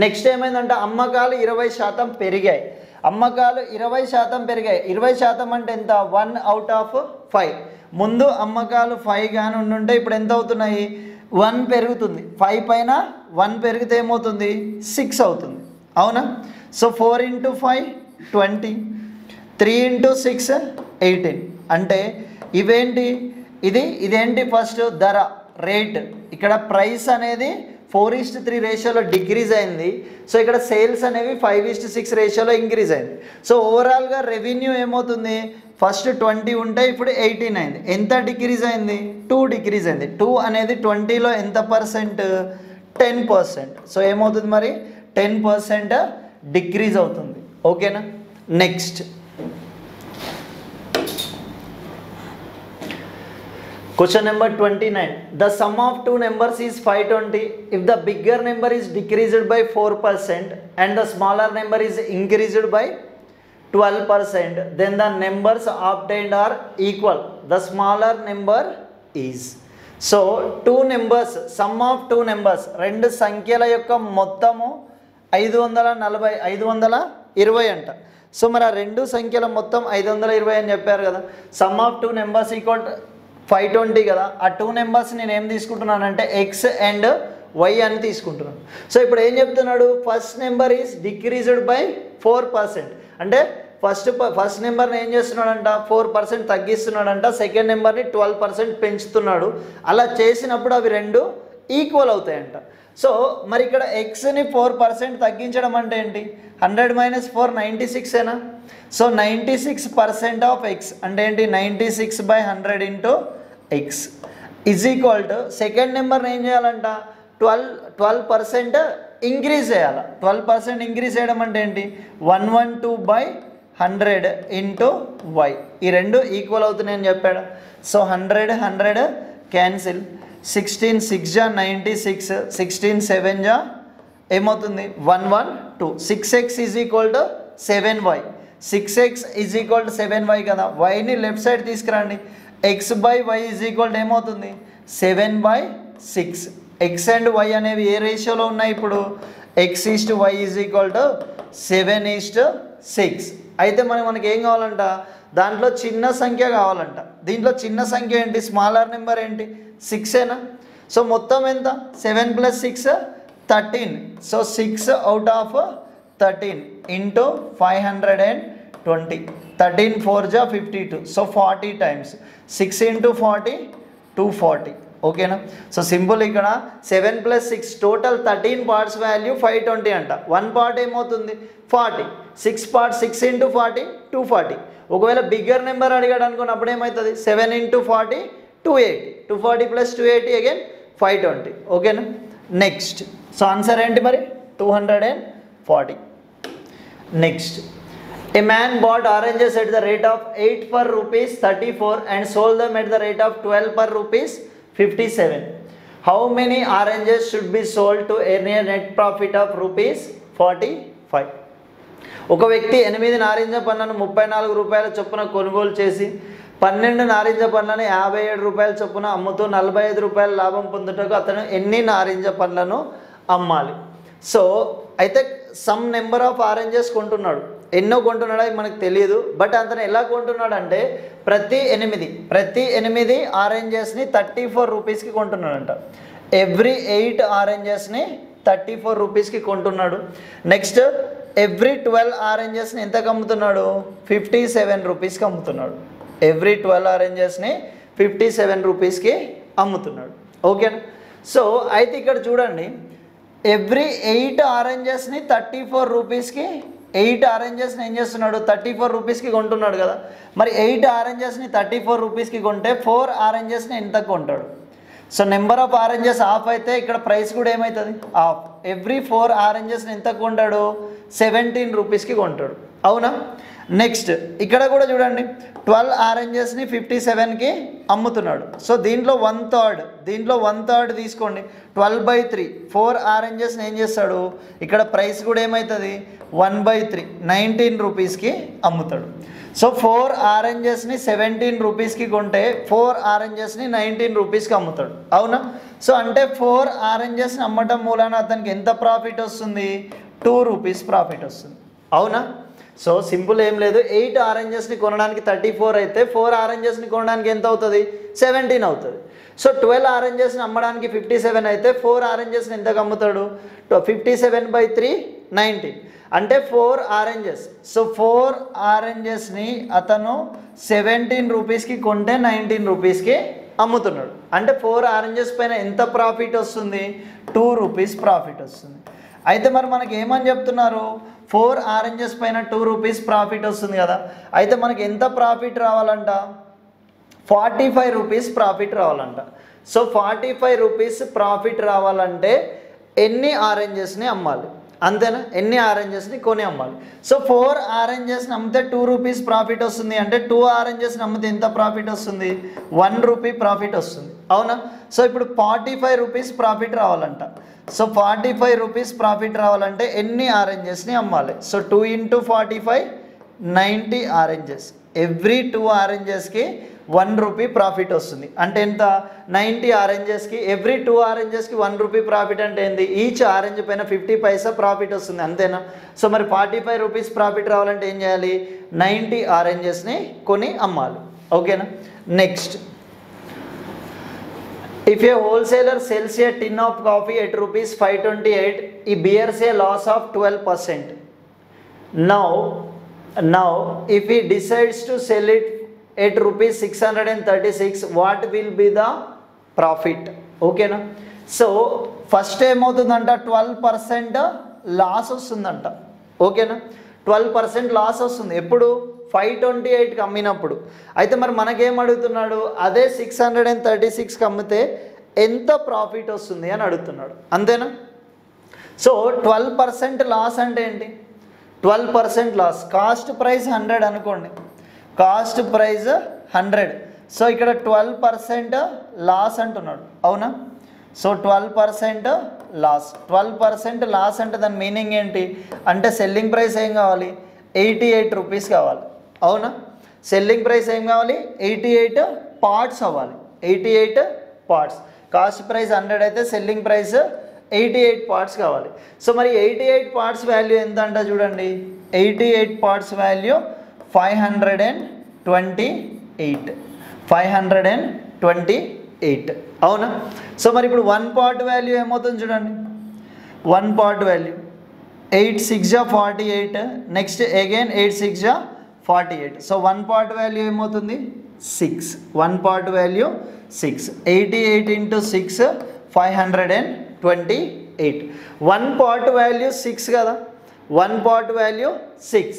నెక్స్ట్ ఏమైందంటే అమ్మకాలు 20% పెరిగాయి. అమ్మకాలు 20% పెరిగాయి. 20% అంటే ఎంత? 1/5. ముందు అమ్మకాలు 5 కానీ ఉండుంటే ఇప్పుడు ఎంత అవుతున్నాయి? 1 పెరుగుతుంది. 5 పైన 1 పెరిగితే ఏమవుతుంది? 6 అవుతుంది, అవునా? సో 4 × 5 20, 3 × 6 18. అంటే ఇవేంటి? ఇదేంటి? ఫస్ట్ ధర రేట్. ఇక్కడ ప్రైస్ అనేది 4:3 రేషియోలో డిక్రీజ్ అయింది. సో ఇక్కడ సేల్స్ అనేవి 5:6 రేషియోలో ఇంక్రీజ్ అయింది. సో ఓవరాల్గా రెవెన్యూ ఏమవుతుంది? ఫస్ట్ 20 ఉంటే ఇప్పుడు 18 అయింది. ఎంత డిక్రీజ్ అయింది? 2 డిక్రీజ్ అయింది. 2 అనేది 20లో ఎంత పర్సెంట్? 10%. సో ఏమవుతుంది మరి? 10% డిక్రీజ్ అవుతుంది, ఓకేనా? Next question number 29. The sum of two numbers is 520. If the bigger number is decreased by 4% and the smaller number is increased by 12%, then the numbers obtained are equal. The smaller number is. So two numbers, sum of two numbers, రెండు సంఖ్యల యొక్క మొత్తము 520 అంట. So మరి ఆ రెండు సంఖ్యల మొత్తం 520 అని చెప్పారు కదా. Some of two numbers equal 520 కదా. ఆ 2 నెంబర్స్ నేను ఏం తీసుకుంటున్నానంటే ఎక్స్ అండ్ వై అని తీసుకుంటున్నాను. సో ఇప్పుడు ఏం చెప్తున్నాడు? First number is decreased by 4%. అంటే ఫస్ట్ నెంబర్ని ఏం చేస్తున్నాడంట? 4% తగ్గిస్తున్నాడంట. సెకండ్ నెంబర్ని 12% పెంచుతున్నాడు. అలా చేసినప్పుడు అవి రెండు ఈక్వల్ అవుతాయంట. సో మరి ఇక్కడ ఎక్స్ని 4% తగ్గించడం అంటే ఏంటి? 100 - 4 96ఏనా? సో 96% ఆఫ్ ఎక్స్ అంటే ఏంటి? 96/100 × X is equal to second నెంబర్ని ఏం చేయాలంట? 12% ఇంక్రీజ్ చేయాలి. 12% ఇంక్రీజ్ చేయడం అంటే ఏంటి? 112/100 × వై. ఈ రెండు ఈక్వల్ అవుతున్నాయని చెప్పాడు. So 100 cancel. 16 6 × 96, 16 7 × ఏమవుతుంది? 112. 6x is equal to 7y. 6x is equal to 7y కదా. వైని లెఫ్ట్ సైడ్ తీసుకురండి. x/y ఈజ్ ఈక్వల్ టు ఏమవుతుంది? 7/6. ఎక్స్ అండ్ వై అనేవి ఏ రేషియోలో ఉన్నాయి ఇప్పుడు? x/y is equal to 7:6. అయితే మనకి ఏం కావాలంట? దాంట్లో చిన్న సంఖ్య కావాలంట. దీంట్లో చిన్న సంఖ్య ఏంటి? స్మాలర్ నెంబర్ ఏంటి? 6ఏనా? సో మొత్తం ఎంత? 7 + 6 13. సో 6/13 × 520. 13 4 × 52. So 40 times. 6 × 40 240. ఓకేనా? So simple. ఇక్కడ 7 + 6 టోటల్ 13 పార్ట్స్ వాల్యూ 520 అంట. 1 పార్ట్ ఏమవుతుంది? 40. 6 పార్ట్ 6 × 40 240. ఒకవేళ బిగ్గర్ నెంబర్ అడిగాడు అనుకోండి, అప్పుడు ఏమవుతుంది? 7 × 40 280. 240 + 280 అగైన్ 520. ఓకేనా? నెక్స్ట్ సో ఆన్సర్ ఏంటి మరి? 240. Next, a man bought oranges at the rate of 8 per rupees 34 and sold them at the rate of 12 per rupees 57. How many oranges should be sold to earn a net profit of rupees 45? ఒక వ్యక్తి 8 నారింజ పండ్లను 34 రూపాయల చొప్పున కొనుగోలు చేసి 12 నారింజ పండ్లను 57 రూపాయల చొప్పున అమ్ముతూ 45 రూపాయల లాభం పొందుటకు అతను ఎన్ని నారింజ పండ్లను అమ్మాలి? సో అయితే సమ్ నెంబర్ ఆఫ్ ఆరెంజెస్ కొంటున్నాడు. ఎన్నో కొంటున్నాడో మనకు తెలియదు, బట్ అతను ఎలా కొంటున్నాడు అంటే ప్రతి 8 ఆరెంజెస్ని 34 రూపీస్కి కొంటున్నాడంట. ఎవ్రీ 8 ఆరెంజెస్ని 34 రూపీస్కి కొంటున్నాడు. నెక్స్ట్ ఎవ్రీ 12 ఆరెంజెస్ని ఎంతకు అమ్ముతున్నాడు? 57 రూపీస్కి అమ్ముతున్నాడు. ఎవ్రీ 12 ఆరెంజెస్ని 57 రూపీస్కి అమ్ముతున్నాడు. ఓకేనా? సో అయితే ఇక్కడ చూడండి, ఎవ్రీ 8 ఆరెంజెస్ని 34 రూపీస్కి 8 ఆరెంజెస్ని ఏం చేస్తున్నాడు? 34 రూపీస్కి కొంటున్నాడు కదా. మరి 8 ఆరెంజెస్ని 34 రూపీస్కి కొంటే 4 ఆరెంజెస్ని ఎంత కొంటాడు? So number of oranges of అయితే ఇక్కడ ప్రైస్ కూడా ఏమవుతుంది? ఆఫ్. ఎవ్రీ 4 ఆరెంజెస్ని ఎంత కొంటాడు? 17 రూపీస్కి కొంటాడు. అవునా? నెక్స్ట్ ఇక్కడ కూడా చూడండి, 12 ఆరెంజెస్ని 57కి అమ్ముతున్నాడు. సో దీంట్లో 1/3 తీసుకోండి. 12/3 4 ఆరెంజెస్ని ఏం చేస్తాడు? ఇక్కడ ప్రైస్ కూడా ఏమవుతుంది? 1/3 19 రూపీస్కి అమ్ముతాడు. సో 4 ఆరెంజెస్ని 17 రూపీస్కి కొంటే 4 ఆరెంజెస్ని 19 రూపీస్కి అమ్ముతాడు. అవునా? సో అంటే 4 ఆరెంజెస్ని అమ్మటం మూలాన అతనికి ఎంత ప్రాఫిట్ వస్తుంది? 2 రూపీస్ ప్రాఫిట్ వస్తుంది. అవునా? సో సింపుల్ ఏం లేదు, 8 ఆరెంజెస్ని కొనడానికి 34 అయితే 4 ఆరెంజెస్ని కొనడానికి ఎంత అవుతుంది? 17 అవుతుంది. సో 12 ఆరెంజెస్ని అమ్మడానికి 57 అయితే 4 ఆరెంజెస్ని ఎంతకు అమ్ముతాడు? 57/3 19 అంటే 4 ఆరెంజెస్. సో 4 ఆరెంజెస్ని అతను 17 రూపీస్కి కొంటే 19 రూపీస్కి అమ్ముతున్నాడు. అంటే 4 ఆరెంజెస్ పైన ఎంత ప్రాఫిట్ వస్తుంది? 2 రూపీస్ ప్రాఫిట్ వస్తుంది. అయితే మరి మనకి ఏమని చెప్తున్నారు? 4 ఆరెంజెస్ పైన 2 రూపీస్ ప్రాఫిట్ వస్తుంది కదా. అయితే మనకి ఎంత ప్రాఫిట్ రావాలంట? 45 రూపీస్ ప్రాఫిట్ రావాలంట. సో 45 రూపీస్ ప్రాఫిట్ రావాలంటే ఎన్ని ఆరెంజెస్ని అమ్మాలి? అంతేనా? ఎన్ని ఆరెంజెస్ని కొని అమ్మాలి. సో 4 ఆరెంజెస్ని అమ్మితే 2 రూపీస్ ప్రాఫిట్ వస్తుంది. అంటే 2 ఆరెంజెస్ని అమ్మితే ఎంత ప్రాఫిట్ వస్తుంది? 1 రూపీ ప్రాఫిట్ వస్తుంది. అవునా? సో ఇప్పుడు 45 రూపీస్ ప్రాఫిట్ రావాలంట. సో 45 రూపీస్ ప్రాఫిట్ రావాలంటే ఎన్ని ఆరెంజెస్ని అమ్మాలి? So 2 × 45 90 oranges. ఎవ్రీ 2 ఆరెంజెస్కి 1 రూపీ ప్రాఫిట్ వస్తుంది. అంటే ఎంత? 90 ఆరెంజెస్కి ఎవ్రీ 2 ఆరెంజెస్కి 1 రూపీ ప్రాఫిట్ అంటే ఏంది? ఈచ్ ఆరెంజ్ పైన 50 పైసా ప్రాఫిట్ వస్తుంది. అంతేనా? సో మరి 45 రూపీస్ ప్రాఫిట్ రావాలంటే ఏం చేయాలి? 90 ఆరెంజెస్ని కొని అమ్మాలి. ఓకేనా? Next, if a wholesaler sells a tin of coffee at rupees 528, he bears a loss of 12%. Now if he decides to sell it at rupees 636, what will be the profit? Okay na? So first ఏమవుతుందంట? 12% loss వస్తుందంట. ఓకేనా? 12% loss వస్తుంది. ఎప్పుడు? 528కి అమ్మినప్పుడు. అయితే మరి మనకేం అడుగుతున్నాడు? అదే 636కి అమ్మితే ఎంత ప్రాఫిట్ వస్తుంది అని అడుగుతున్నాడు. అంతేనా? సో 12% లాస్ అంటే ఏంటి? 12% లాస్. కాస్ట్ ప్రైస్ 100 అనుకోండి. Cost price 100. సో ఇక్కడ 12% లాస్ అంటున్నాడు. అవునా? So 12% loss. 12% లాస్ అంటే దాని మీనింగ్ ఏంటి అంటే సెల్లింగ్ ప్రైస్ ఏం కావాలి? 88 రూపీస్ కావాలి. అవునా? సెల్లింగ్ ప్రైస్ ఏం కావాలి? 88 పార్ట్స్ అవ్వాలి. 88 పార్ట్స్. కాస్ట్ ప్రైస్ 100 అయితే సెల్లింగ్ ప్రైస్ 88 పార్ట్స్ కావాలి. సో మరి 88 పార్ట్స్ వాల్యూ ఎంత అంట చూడండి. 88 పార్ట్స్ వాల్యూ 528. 528. అవునా? సో మరి ఇప్పుడు 1 పార్ట్ వాల్యూ ఏమవుతుంది చూడండి. 1 part value 8 6 48. Next again 8 6 48. So 1 part value ఏమవుతుంది? 6. 1 పార్ట్ వాల్యూ 6. 88 × 6 528. 1 పార్ట్ వాల్యూ 6 కదా. 1 పార్ట్ వాల్యూ 6.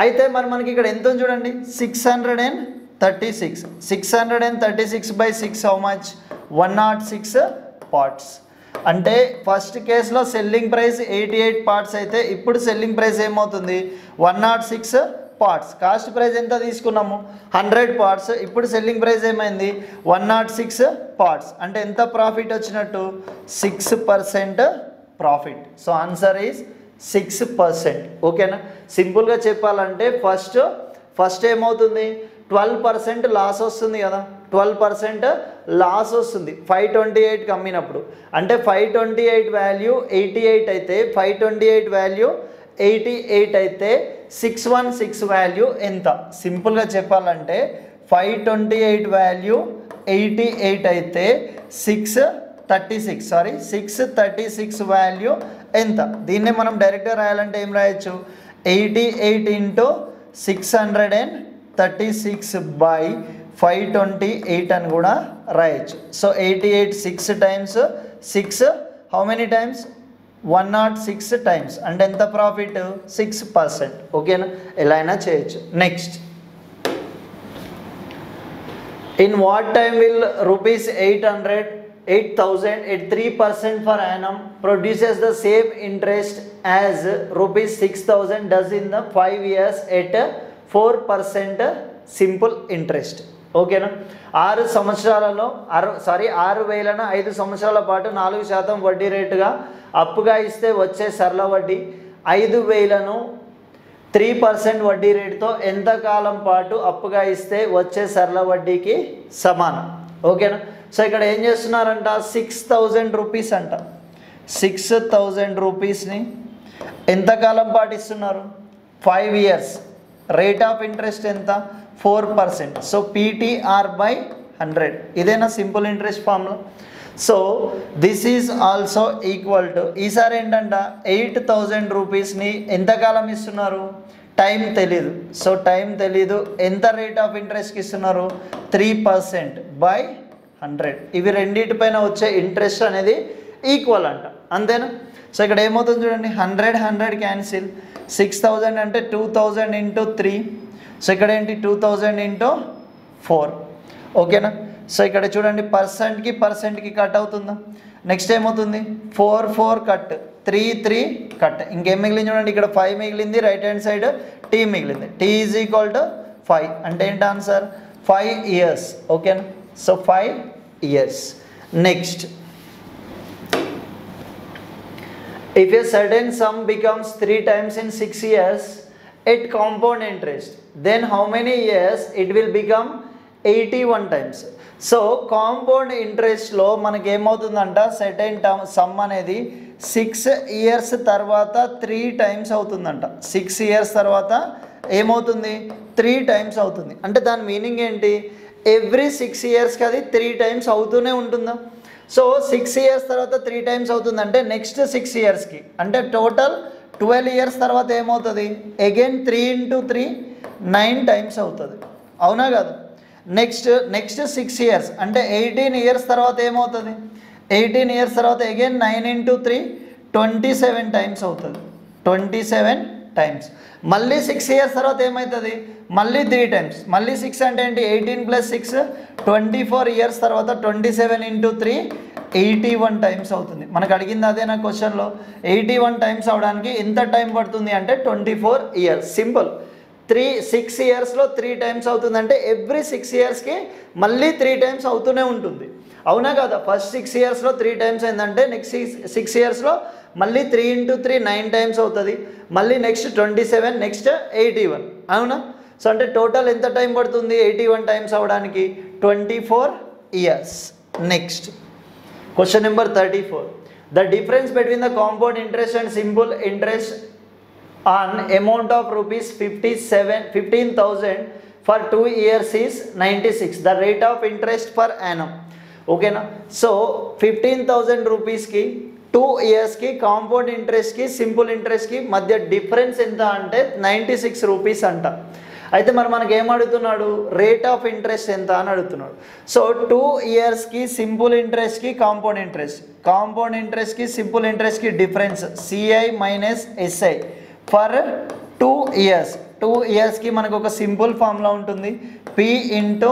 అయితే మరి మనకి ఇక్కడ ఎంత చూడండి? 636. 636/6 హౌ మచ్? 106 పార్ట్స్. అంటే ఫస్ట్ కేసులో సెల్లింగ్ ప్రైస్ 88 పార్ట్స్ అయితే ఇప్పుడు సెల్లింగ్ ప్రైస్ ఏమవుతుంది? 106 పార్ట్స్. కాస్ట్ ప్రైస్ ఎంత తీసుకున్నాము? 100 పార్ట్స్. ఇప్పుడు సెల్లింగ్ ప్రైస్ ఏమైంది? 106 పార్ట్స్. అంటే ఎంత ప్రాఫిట్ వచ్చినట్టు? 6% ప్రాఫిట్. So answer is 6%. ఓకేనా? సింపుల్గా చెప్పాలంటే ఫస్ట్ ఏమవుతుంది? 12% లాస్ వస్తుంది కదా. 12% లాస్ వస్తుంది 528కి అమ్మినప్పుడు. అంటే 528 వాల్యూ 88 అయితే 528 వాల్యూ 88 అయితే 616 వాల్యూ ఎంత? సింపుల్గా చెప్పాలంటే 528 వాల్యూ 88 అయితే 636 వాల్యూ ఎంత? దీన్నే మనం డైరెక్ట్గా రాయాలంటే ఏం రాయొచ్చు? 88 ఇంటూ 636 బై 528 అని కూడా రాయొచ్చు. So 88 6 times 6 how many times? 106 times. అంటే ఎంత ప్రాఫిట్? 6%. ఓకేనా? ఎలా అయినా చేయొచ్చు. Next, in what time will rupees 8,000 at 3% per annum produces the same interest as rupees 6,000 does in the 5 years at 4% simple interest? ఓకేనా? 6 సంవత్సరాలలో 6,000ను 5 సంవత్సరాల పాటు 4% వడ్డీ రేటుగా అప్పుగా ఇస్తే వచ్చే సరళ వడ్డీ 5,000ను 3% వడ్డీ రేటుతో ఎంతకాలం పాటు అప్పుగా ఇస్తే వచ్చే సరళ వడ్డీకి సమానం. ఓకేనా? సో ఇక్కడ ఏం చేస్తున్నారంట? 6,000 రూపీస్ అంట. 6,000 రూపీస్ని ఎంతకాలం పాటు ఇస్తున్నారు? 5 ఇయర్స్. రేట్ ఆఫ్ ఇంట్రెస్ట్ ఎంత? 4%. So PTR by 100. ఇదేనా simple interest formula? So this is also equal to, ఈసారి ఏంటంట 8,000 రూపీస్ని ఎంతకాలం ఇస్తున్నారు? టైం తెలీదు. సో టైం తెలీదు. ఎంత రేట్ ఆఫ్ ఇంట్రెస్ట్కి ఇస్తున్నారు? 3% బై 100. ఇవి రెండింటిపైన వచ్చే ఇంట్రెస్ట్ అనేది ఈక్వల్ అంట. అంతేనా? సో ఇక్కడ ఏమవుతుంది చూడండి, 100 క్యాన్సిల్. 6,000 అంటే 2,000 ఇంటూ 3. సో ఇక్కడ ఏంటి? 2,000 ఇంటూ 4. ఓకేనా? సో ఇక్కడ చూడండి, పర్సెంట్కి కట్ అవుతుందా? నెక్స్ట్ ఏమవుతుంది? 4 కట్, 3 కట్. ఇంకేం మిగిలింది చూడండి, ఇక్కడ 5 మిగిలింది. రైట్ హ్యాండ్ సైడ్ T మిగిలింది. T is equal to 5. అంటే ఏంటి ఆన్సర్? 5 ఇయర్స్. ఓకేనా? So 5 years. Next, if a certain sum becomes 3 times in 6 years at compound interest, then how many years it will become 81 times? So compound ఇంట్రెస్ట్లో మనకి ఏమవుతుందంట, సెటైన్ some అనేది 6 years తర్వాత 3 times అవుతుందంట. 6 years తర్వాత ఏమవుతుంది? 3 టైమ్స్ అవుతుంది. అంటే దాని మీనింగ్ ఏంటి? ఎవ్రీ 6 ఇయర్స్కి అది 3 టైమ్స్ అవుతూనే ఉంటుందా? సో 6 ఇయర్స్ తర్వాత 3 టైమ్స్ అవుతుందంటే నెక్స్ట్ 6 ఇయర్స్కి, అంటే టోటల్ 12 ఇయర్స్ తర్వాత ఏమవుతుంది? అగైన్ 3 ఇంటూ 3 9 టైమ్స్ అవుతుంది. అవునా కాదు? నెక్స్ట్ 6 ఇయర్స్ అంటే 18 ఇయర్స్ తర్వాత ఏమవుతుంది? 18 ఇయర్స్ తర్వాత అగైన్ 9 ఇంటూ 3 27 టైమ్స్ అవుతుంది. 27 టైమ్స్. మళ్ళీ 6 ఇయర్స్ తర్వాత ఏమవుతుంది? మళ్ళీ 3 టైమ్స్. మళ్ళీ 6 అంటే ఏంటి? 18 + 6 24 ఇయర్స్ తర్వాత 27 ఇంటూ 3 81 టైమ్స్ అవుతుంది. మనకు అడిగింది అదే నా క్వశ్చన్లో. 81 టైమ్స్ అవడానికి ఎంత టైం పడుతుంది అంటే 24 ఇయర్స్. సింపుల్. 6 ఇయర్స్లో 3 టైమ్స్ అవుతుందంటే ఎవ్రీ 6 ఇయర్స్కి మళ్ళీ 3 టైమ్స్ అవుతూనే ఉంటుంది. అవునా కదా? ఫస్ట్ 6 ఇయర్స్లో 3 టైమ్స్ అయిందంటే నెక్స్ట్ 6 ఇయర్స్లో మళ్ళీ 3 ఇంటూ 3 9 టైమ్స్ అవుతుంది. మళ్ళీ నెక్స్ట్ 27, నెక్స్ట్ 81. అవునా? సో అంటే టోటల్ ఎంత టైం పడుతుంది 81 టైమ్స్ అవడానికి? 24 years. Next, question number 34. The difference between the compound interest and simple interest on amount of rupees 15,000 for 2 years is 96. The rate of interest per annum. ఓకేనా? So 15,000 రూపీస్కి 2 ఇయర్స్కి compound ఇంట్రెస్ట్కి simple ఇంట్రెస్ట్కి మధ్య difference ఎంత అంటే 96 rupees అంట. అయితే మరి మనకి ఏం అడుగుతున్నాడు? రేట్ ఆఫ్ ఇంట్రెస్ట్ ఎంత అని అడుగుతున్నాడు. సో 2 ఇయర్స్కి సింపుల్ ఇంట్రెస్ట్కి కాంపౌండ్ ఇంట్రెస్ట్కి సింపుల్ ఇంట్రెస్ట్కి difference CI minus SI for 2 years. 2 ఇయర్స్కి మనకు ఒక సింపుల్ ఫార్ములా ఉంటుంది, P into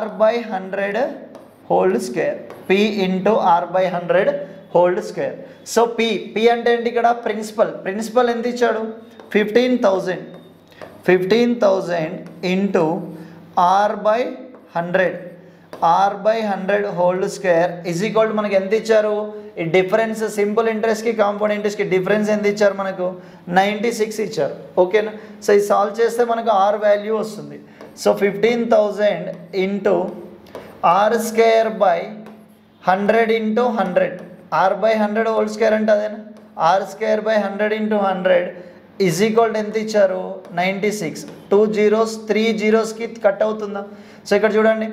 R/100 whole square. P into R/100 whole square. So P అంటే ఏంటి? ఇక్కడ ప్రిన్సిపల్ ఎంత ఇచ్చాడు? 15,000 into R/100 whole square is equal to మనకి ఎంత ఇచ్చారు? ఈ డిఫరెన్స్ సింపుల్ ఇంట్రెస్ట్కి కాంపౌండ్ ఇంట్రెస్ట్కి డిఫరెన్స్ ఎంత ఇచ్చారు? మనకు 96 ఇచ్చారు. ఓకేనా? సో ఇది సాల్వ్ చేస్తే మనకు R వాల్యూ వస్తుంది. So 15,000 into R²/100 into 100. R/100 whole square అంటే అదేనా? R²/100 into 100 is equal to ఎంత ఇచ్చారు 96. 2 zeros 3 zeroస్కి కట్ అవుతుందా? సో ఇక్కడ చూడండి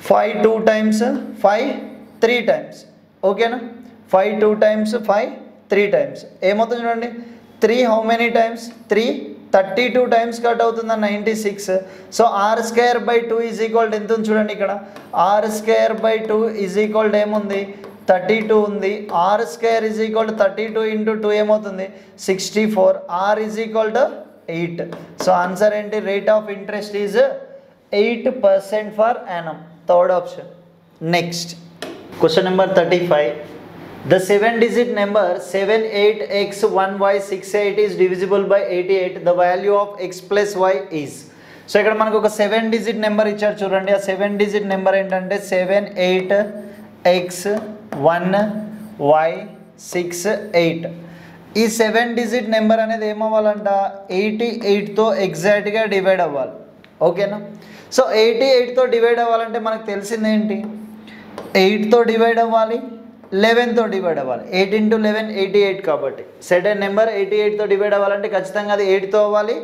5 2 times 5 3 times ఓకేనా? 5 2 times 5 3 times ఏమవుతుంది చూడండి 3 how many times 3 32 times cut అవుతుందా 96. So r square by 2 is equal to ఎంత ఉంది చూడండి ఇక్కడ r square by 2 is equal to ఏముంది 32 ఉంది. r square is equal to 32 into 2 ఏమవుతుంది 64. r is equal to 8. So answer ఏంటి rate of interest is 8% for annum. Third option. Next question number 35. The 7-digit number 78x1y68 is divisible by 88. The value of x plus y is. So ఇక్కడ మనకు ఒక 7-digit number ఇచ్చారు చూడండి. ఆ 7-digit number ఏంటంటే 78x1y68. ఈ 7-digit number అనేది ఏమవ్వాలంట 88తో ఎగ్జాక్ట్గా డివైడ్ అవ్వాలి. ఓకేనా? సో 88తో డివైడ్ అవ్వాలంటే మనకు తెలిసింది ఏంటి 8తో డివైడ్ అవ్వాలి 11తో డివైడ్ అవ్వాలి. 8 into 11 88 కాబట్టి సెటన్ నెంబర్ 88తో డివైడ్ అవ్వాలంటే ఖచ్చితంగా అది 8తో అవ్వాలి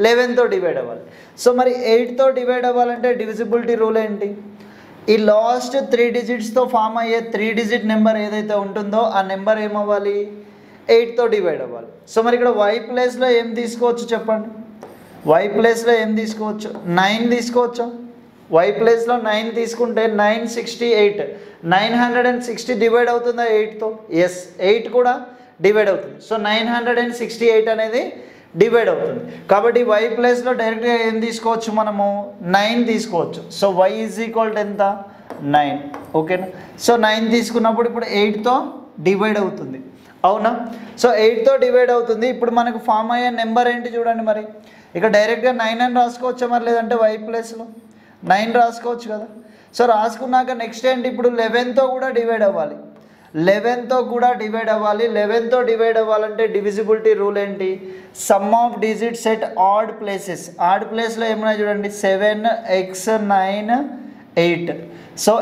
11తో డివైడ్ అవ్వాలి. సో మరి 8తో డివైడ్ అవ్వాలంటే డివిజిబిలిటీ రూల్ ఏంటి ఈ లాస్ట్ 3 డిజిట్స్తో ఫామ్ అయ్యే 3 digit నెంబర్ ఏదైతే ఉంటుందో ఆ నెంబర్ ఏమవ్వాలి 8తో డివైడ్ అవ్వాలి. సో మరి ఇక్కడ y ప్లేస్లో ఏం తీసుకోవచ్చు చెప్పండి y ప్లేస్లో ఏం తీసుకోవచ్చు 9 తీసుకోవచ్చు. y ప్లేస్లో 9 తీసుకుంటే 968 960 డివైడ్ అవుతుందా 8తో? ఎస్ 8 కూడా డివైడ్ అవుతుంది. సో 968 అనేది డివైడ్ అవుతుంది కాబట్టి y ప్లేస్లో డైరెక్ట్గా ఏం తీసుకోవచ్చు మనము 9 తీసుకోవచ్చు. So y is equal to ఎంత 9. ఓకేనా? సో 9 తీసుకున్నప్పుడు ఇప్పుడు 8తో డివైడ్ అవుతుంది అవునా? సో 8తో డివైడ్ అవుతుంది. ఇప్పుడు మనకు ఫామ్ అయ్యే నెంబర్ ఏంటి చూడండి మరి ఇక డైరెక్ట్గా 9 అని రాసుకోవచ్చా మరి లేదంటే y ప్లేస్లో 9 రాసుకోవచ్చు కదా. సో రాసుకున్నాక నెక్స్ట్ ఏంటి ఇప్పుడు 11తో కూడా డివైడ్ అవ్వాలి 11తో కూడా డివైడ్ అవ్వాలి. 11తో డివైడ్ అవ్వాలంటే డివిజిబిలిటీ రూల్ ఏంటి sum of digits at odd places. Odd ప్లేస్లో ఏమన్నా చూడండి 7x 9 8. సో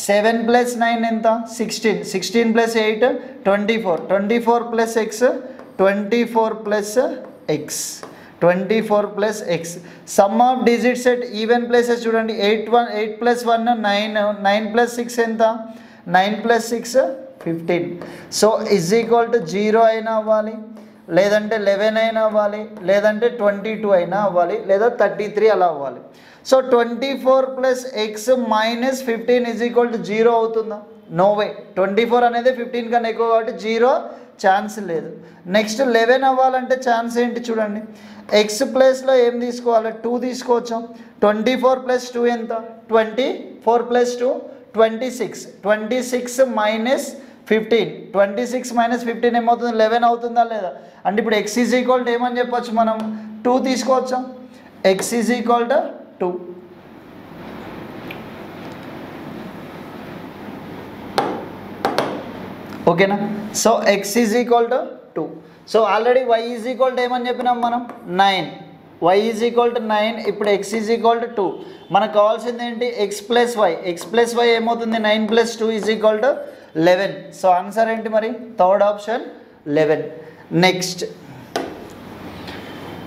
7 + 9 ఎంత 16 16 + 8 24 24 + x 24 + x 24 + x. Some of digits at even places చూడండి 8 + 1 9 9 + 6 ఎంత 9 + 6 15. సో ఈజ్ ఈక్వల్ టు 0 అయినా అవ్వాలి లేదంటే 11 అయినా అవ్వాలి లేదంటే 22 అయినా అవ్వాలి లేదా 33 అలా అవ్వాలి. So 24 + x - 15 is equal to 0 అవుతుందా? No way. 24 అనేది 15 కన్నా ఎక్కువ కాబట్టి 0 ఛాన్స్ లేదు. నెక్స్ట్ 11 అవ్వాలంటే ఛాన్స్ ఏంటి చూడండి x ప్లేస్లో ఏం తీసుకోవాలి 2 తీసుకోవచ్చు. 24 + 2 ఎంత 24 + 2 26 26 - 15 26 - 15 ఏమవుతుంది 11 అవుతుందా లేదా అంటే ఇప్పుడు x ఈజ్ ఈక్వల్ టు ఏమని చెప్పొచ్చు మనం 2 తీసుకోవచ్చా x ఈజ్ ఈక్వల్ టు 2. ఓకేనా? So x is equal to 2. So already y is equal to ఏమని చెప్పినాం మనం 9 y ఈజ్ ఈక్వల్ టు 9. ఇప్పుడు x ఈజ్ ఈక్వల్ టు 2. మనకు కావాల్సింది ఏంటి x + y. x + y ఏమవుతుంది 9 + 2 is equal to 11. So answer ఏంటి మరి third option 11. Next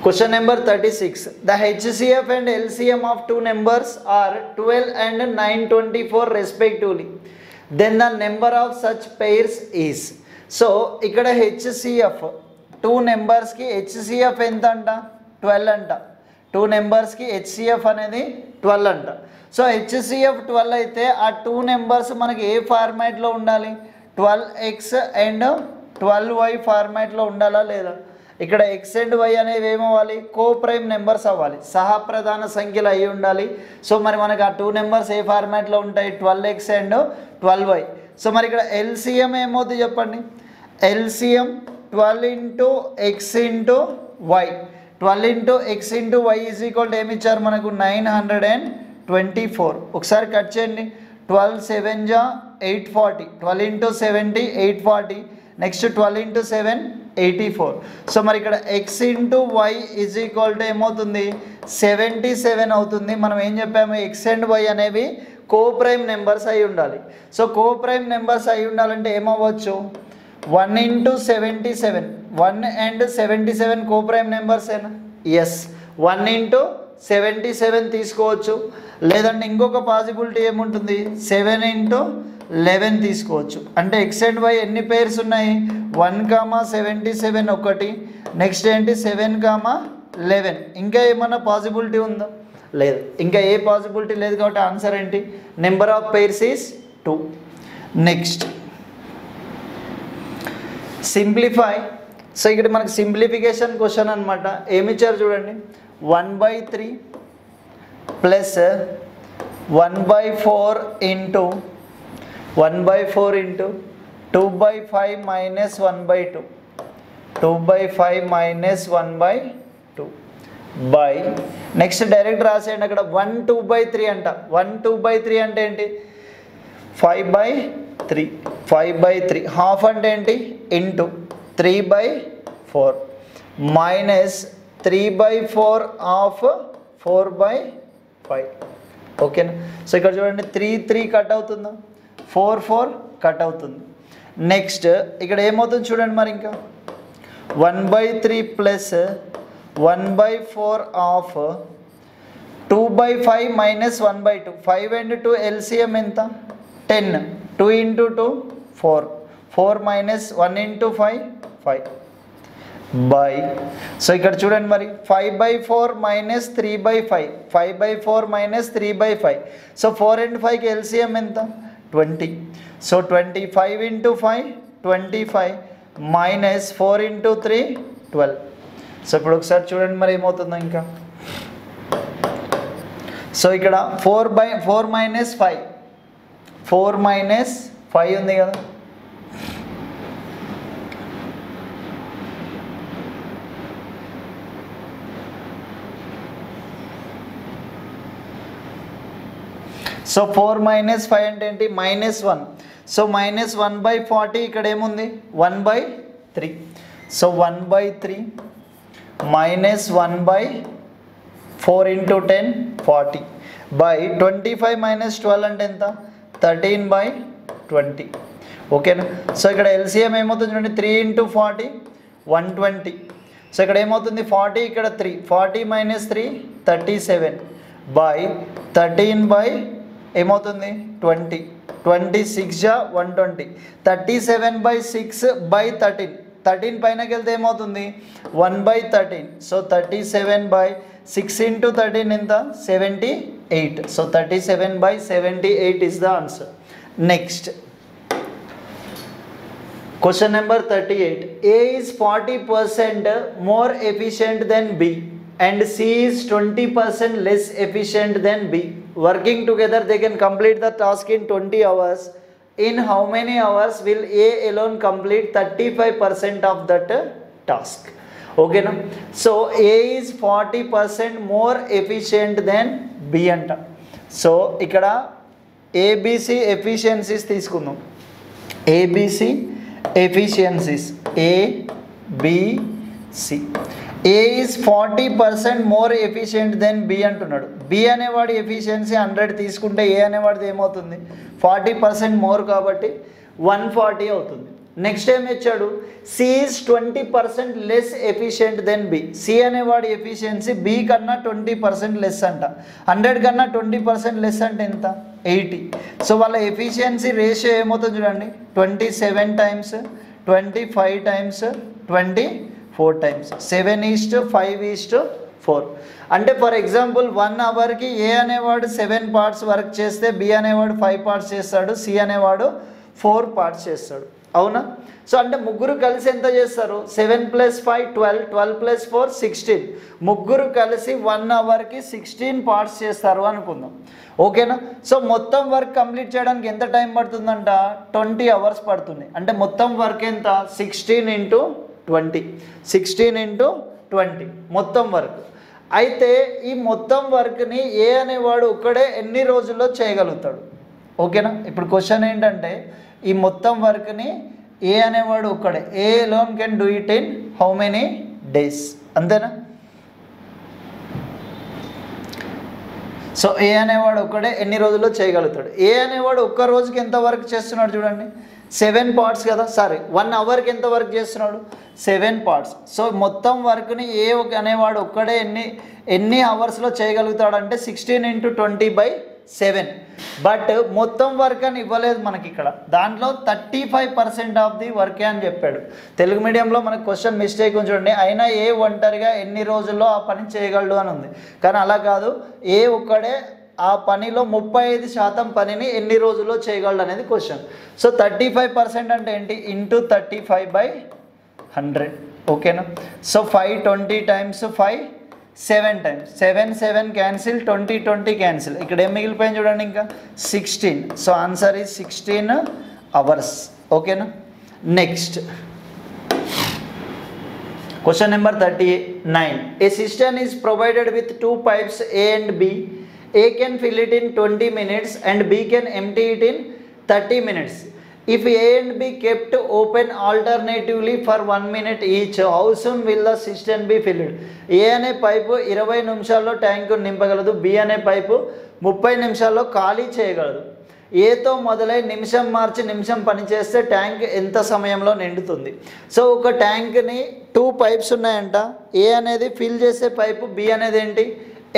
question number 36. The HCF and LCM of 2 numbers are 12 and 924 respectively. Then the number of such pairs is. So ఇక్కడ HCF 2 నెంబర్స్కి HCF ఎంత అంట 12 అంట. 2 నెంబర్స్కి HCF అనేది 12 అంట. సో HCF 12 అయితే ఆ 2 నెంబర్స్ మనకి ఏ ఫార్మాట్లో ఉండాలి 12x అండ్ 12y ఫార్మాట్లో ఉండాలా లేదా? ఇక్కడ x అండ్ y అనేవి ఏమవ్వాలి కో ప్రైమ్ నెంబర్స్ అవ్వాలి సహప్రధాన సంఖ్యలు అయి ఉండాలి. సో మరి మనకి ఆ 2 నెంబర్స్ ఏ ఫార్మాట్లో ఉంటాయి 12x అండ్ 12y. సో మరి ఇక్కడ LCM ఏమవుతుంది చెప్పండి LCM 12 into x into y 12 into x into y is equal to ఏమి ఇచ్చారు మనకు 924. ఒకసారి కట్ చేయండి 12 7 = 840 12 into 70 840 నెక్స్ట్ 12 into 7 84. సో మరి ఇక్కడ x into y is equal to ఏమవుతుంది 77 అవుతుంది. మనం ఏం చెప్పాము x అండ్ y అనేవి కో ప్రైమ్ నెంబర్స్ అయి ఉండాలి. సో కో ప్రైమ్ నెంబర్స్ అయి ఉండాలంటే ఏమవ్వచ్చు 1 into 77 1 and 77 co prime numbers ఏనా? ఎస్, 1 into 77 తీసుకోవచ్చు, లేదంటే ఇంకొక పాసిబిలిటీ ఏముంటుంది, 7 into 11 తీసుకోవచ్చు. అంటే ఎక్స్ అండ్ వై ఎన్ని పేర్స్ ఉన్నాయి, 1,77 ఒకటి, నెక్స్ట్ ఏంటి 7,11. ఇంకా ఏమన్నా పాసిబిలిటీ ఉందా? లేదు, ఇంకా ఏ పాసిబిలిటీ లేదు. కాబట్టి ఆన్సర్ ఏంటి, number of pairs is 2. Next simplify. So ఇక్కడ మనకు సింప్లిఫికేషన్ క్వశ్చన్ అనమాట. ఏమి ఇచ్చారు చూడండి, 1/3 ప్లస్ 1/4 ఇంటూ 2/5 minus 1/2, 2/5 minus 1/2 by, next direct రాసేయండి అక్కడ 1 2/3 అంట. 1 2/3 అంటే ఏంటి, 5/3. హాఫ్ అంటే ఏంటి, ఇంటూ 3/4 మైనస్ 3/4 ఆఫ్ 4/5. ఓకేనా? సో ఇక్కడ చూడండి 3 కట్ అవుతుందా, 4 కట్ అవుతుంది. నెక్స్ట్ ఇక్కడ ఏమవుతుంది చూడండి మరి, ఇంకా 1/3 plus 1/4 of 2/5 minus 1/2. 5 and 2 LCM ఎంత, 10. 2 into 2 4, 4 minus 1 into 5 5 by. So ఇక్కడ చూడండి మరి 5/4 మైనస్ 3/5, 5/4 మైనస్ 3/5. సో 4 and 5కి LCM ఎంత, 20. So 25 into 5 25 minus 4 into 3 12. So ఇప్పుడు ఒకసారి చూడండి మరి ఏమవుతుందో ఇంకా. సో ఇక్కడ 4/4 మైనస్ 5, 4 మైనస్ 5 ఉంది కదా, సో 4 మైనస్ 5 అంటే ఏంటి, -1. సో -1/40 ఇక్కడ ఏముంది, 1/3. So 1/3 minus 1/4 into 10 40 by 25 minus 12 అంటే ఎంత, 13/20. ఓకేనా? సో ఇక్కడ LCM ఏమవుతుంది చూడండి, 3 into 40 120. సో ఇక్కడ ఏమవుతుంది 40, ఇక్కడ 3, 40 మైనస్ 3 37 బై 13 ఏమవుతుంది 20, 26 120. 37/6 బై 13, 13 పైనకి వెళ్తే ఏమవుతుంది 1/13. సో 37/6 into 13 ఎంత, 78. So 37/78 is the answer. Next question number 38. A is 40% more efficient than B and C is 20% less efficient than B. Working together they can complete the task in 20 hours. In how many hours will A alone complete 35% of that task? Okay na? So A is 40% more efficient than B anta. So ikkada ABC efficiencies తీసుకుందాం. ABC efficiencies A B C. A is 40% more efficient than B అంటున్నాడు. B అనేవాడి efficiency 100 తీసుకుంటే A అనేవాడిది ఏమవుతుంది 40% more కాబట్టి 140 అవుతుంది. Next ఏం ఇచ్చాడు, C is 20% less efficient than B. C అనేవాడి efficiency B కన్నా 20% లెస్ అంట. 100 కన్నా 20% లెస్ అంటే ఎంత 80. సో వాళ్ళ ఎఫిషియన్సీ రేషియో ఏమవుతుంది చూడండి, 27 times 25 times 24 times 7:5:4. అంటే ఫర్ ఎగ్జాంపుల్ 1 అవర్కి ఏ అనేవాడు 7 parts వర్క్ చేస్తే B అనేవాడు 5 parts చేస్తాడు, C అనేవాడు 4 parts చేస్తాడు. అవునా? సో అంటే ముగ్గురు కలిసి ఎంత చేస్తారు, 7 + 5 12, 12 + 4 16. ముగ్గురు కలిసి 1 అవర్కి 16 parts చేస్తారు అనుకుందాం. ఓకేనా? సో మొత్తం వర్క్ కంప్లీట్ చేయడానికి ఎంత టైం పడుతుందంట, 20 hours పడుతుంది. అంటే మొత్తం వర్క్ ఎంత, 16 × 20, 16 × 20 మొత్తం వర్క్. అయితే ఈ మొత్తం వర్క్ని ఏ అనేవాడు ఒక్కడే ఎన్ని రోజుల్లో చేయగలుగుతాడు? ఓకేనా? ఇప్పుడు క్వశ్చన్ ఏంటంటే ఈ మొత్తం వర్క్ని ఏ అనేవాడు ఒక్కడే, A alone can do it in how many days, అంతేనా? సో ఏ అనేవాడు ఒక్కడే ఎన్ని రోజుల్లో చేయగలుగుతాడు? ఏ అనేవాడు ఒక్క రోజుకి ఎంత వర్క్ చేస్తున్నాడు చూడండి, 7 పార్ట్స్ కదా, సారీ 1 అవర్కి ఎంత వర్క్ చేస్తున్నాడు, 7 పార్ట్స్. సో మొత్తం వర్క్ని ఏ అనేవాడు ఒక్కడే ఎన్ని అవర్స్లో చేయగలుగుతాడంటే 16 × 20/7. బట్ మొత్తం వర్క్ అని ఇవ్వలేదు మనకి ఇక్కడ, దాంట్లో 35% ఆఫ్ ది వర్క్ అని చెప్పాడు. తెలుగు మీడియంలో మనకు క్వశ్చన్ మిస్టేక్ చూడండి, అయినా ఏ ఒంటరిగా ఎన్ని రోజుల్లో ఆ పని చేయగలడు అని ఉంది, కానీ అలా కాదు, ఏ ఒక్కడే ఆ పనిలో 35% పనిని ఎన్ని రోజుల్లో చేయగలడు అనేది క్వశ్చన్. సో 35% అంటే ఏంటి, ఇంటూ 35/100. ఓకేనా? సో 520 × 5 7 టైమ్స్, 7 7 క్యాన్సిల్, 20 20 క్యాన్సిల్, ఇక్కడ ఏం మిగిలిపోయింది చూడండి ఇంకా 16. So answer is 16 hours. ఓకేనా? Next question number 39. A system is provided with 2 pipes A and B. A can fill it in 20 minutes and B can empty it in 30 minutes. If A and B kept open alternatively for 1 minute each, how soon will the cistern be filled? A అనే pipe 20 నిమిషాల్లో tank నింపగలదు, B అనే pipe 30 నిమిషాల్లో ఖాళీ చేయగలదు. ఏతో మొదలై నిమిషం మార్చి నిమిషం పనిచేస్తే ట్యాంక్ ఎంత సమయంలో నిండుతుంది? సో ఒక ట్యాంక్ని 2 pipes ఉన్నాయంట, ఏ అనేది ఫిల్ చేసే పైపు, B అనేది ఏంటి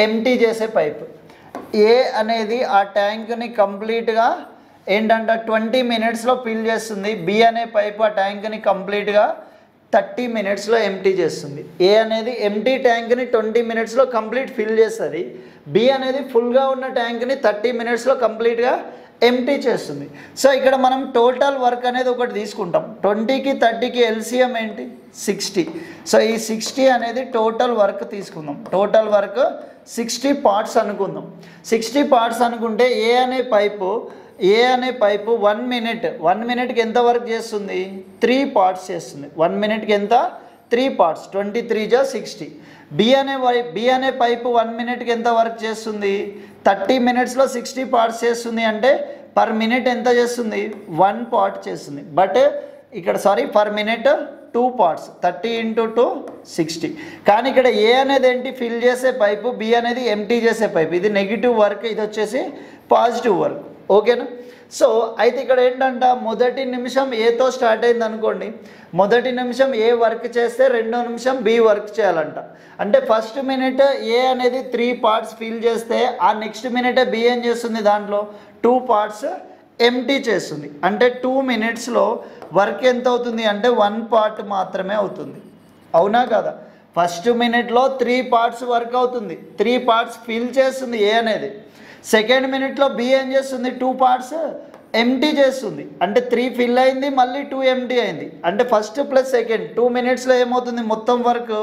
ఎంటీ చేసే పైపు. ఏ అనేది ఆ ట్యాంక్ని కంప్లీట్గా ఏంటంట 20 minutesలో ఫిల్ చేస్తుంది, బి అనే పైపు ఆ ట్యాంక్ని కంప్లీట్గా 30 minutesలో ఎంటీ చేస్తుంది. ఏ అనేది ఎంటీ ట్యాంక్ని 20 minutesలో కంప్లీట్ ఫిల్ చేస్తుంది, బి అనేది ఫుల్గా ఉన్న ట్యాంక్ని 30 minutesలో కంప్లీట్గా ఎంటీ చేస్తుంది. సో ఇక్కడ మనం టోటల్ వర్క్ అనేది ఒకటి తీసుకుంటాం, 20కి 30కి ఎల్సిఎం ఏంటి 60. సో ఈ 60 అనేది టోటల్ వర్క్ తీసుకుందాం, టోటల్ వర్క్ 60 parts అనుకుందాం. 60 parts అనుకుంటే ఏ అనే పైపు 1 minute ఎంత వర్క్ చేస్తుంది, 3 parts చేస్తుంది. 1 minuteకి ఎంత 3 parts, 23 × 60. బి అనే పైపు 1 minuteకి ఎంత వర్క్ చేస్తుంది, 30 minutesలో 60 parts చేస్తుంది, అంటే పర్ మినిట్ ఎంత చేస్తుంది 1 part చేస్తుంది. బట్ ఇక్కడ పర్ మినిట్ 2 parts, 30 × 2 60. కానీ ఇక్కడ ఏ అనేది ఏంటి ఫిల్ చేసే పైపు, బి అనేది ఎంటీ చేసే పైపు, ఇది నెగిటివ్ వర్క్, ఇది వచ్చేసి పాజిటివ్ వర్క్. ఓకేనా? సో అయితే ఇక్కడ ఏంటంట, మొదటి నిమిషం ఏతో స్టార్ట్ అయింది అనుకోండి, మొదటి నిమిషం ఏ వర్క్ చేస్తే రెండో నిమిషం బి వర్క్ చేయాలంట. అంటే ఫస్ట్ మినిట్ ఏ అనేది 3 parts ఫిల్ చేస్తే ఆ నెక్స్ట్ మినిట్ బి ఏం చేస్తుంది, దాంట్లో 2 parts ఎంటీ చేస్తుంది. అంటే 2 minutesలో వర్క్ ఎంత అవుతుంది అంటే 1 part మాత్రమే అవుతుంది. అవునా కదా? ఫస్ట్ మినిట్లో 3 parts వర్క్ అవుతుంది, 3 parts ఫిల్ చేస్తుంది ఏ అనేది. సెకండ్ మినిట్లో బి ఏం చేస్తుంది, 2 parts ఎంటీ చేస్తుంది, అంటే 3 ఫిల్ అయింది, మళ్ళీ 2 ఎంటీ అయింది. అంటే ఫస్ట్ ప్లస్ సెకండ్ 2 minutesలో ఏమవుతుంది, మొత్తం వర్క్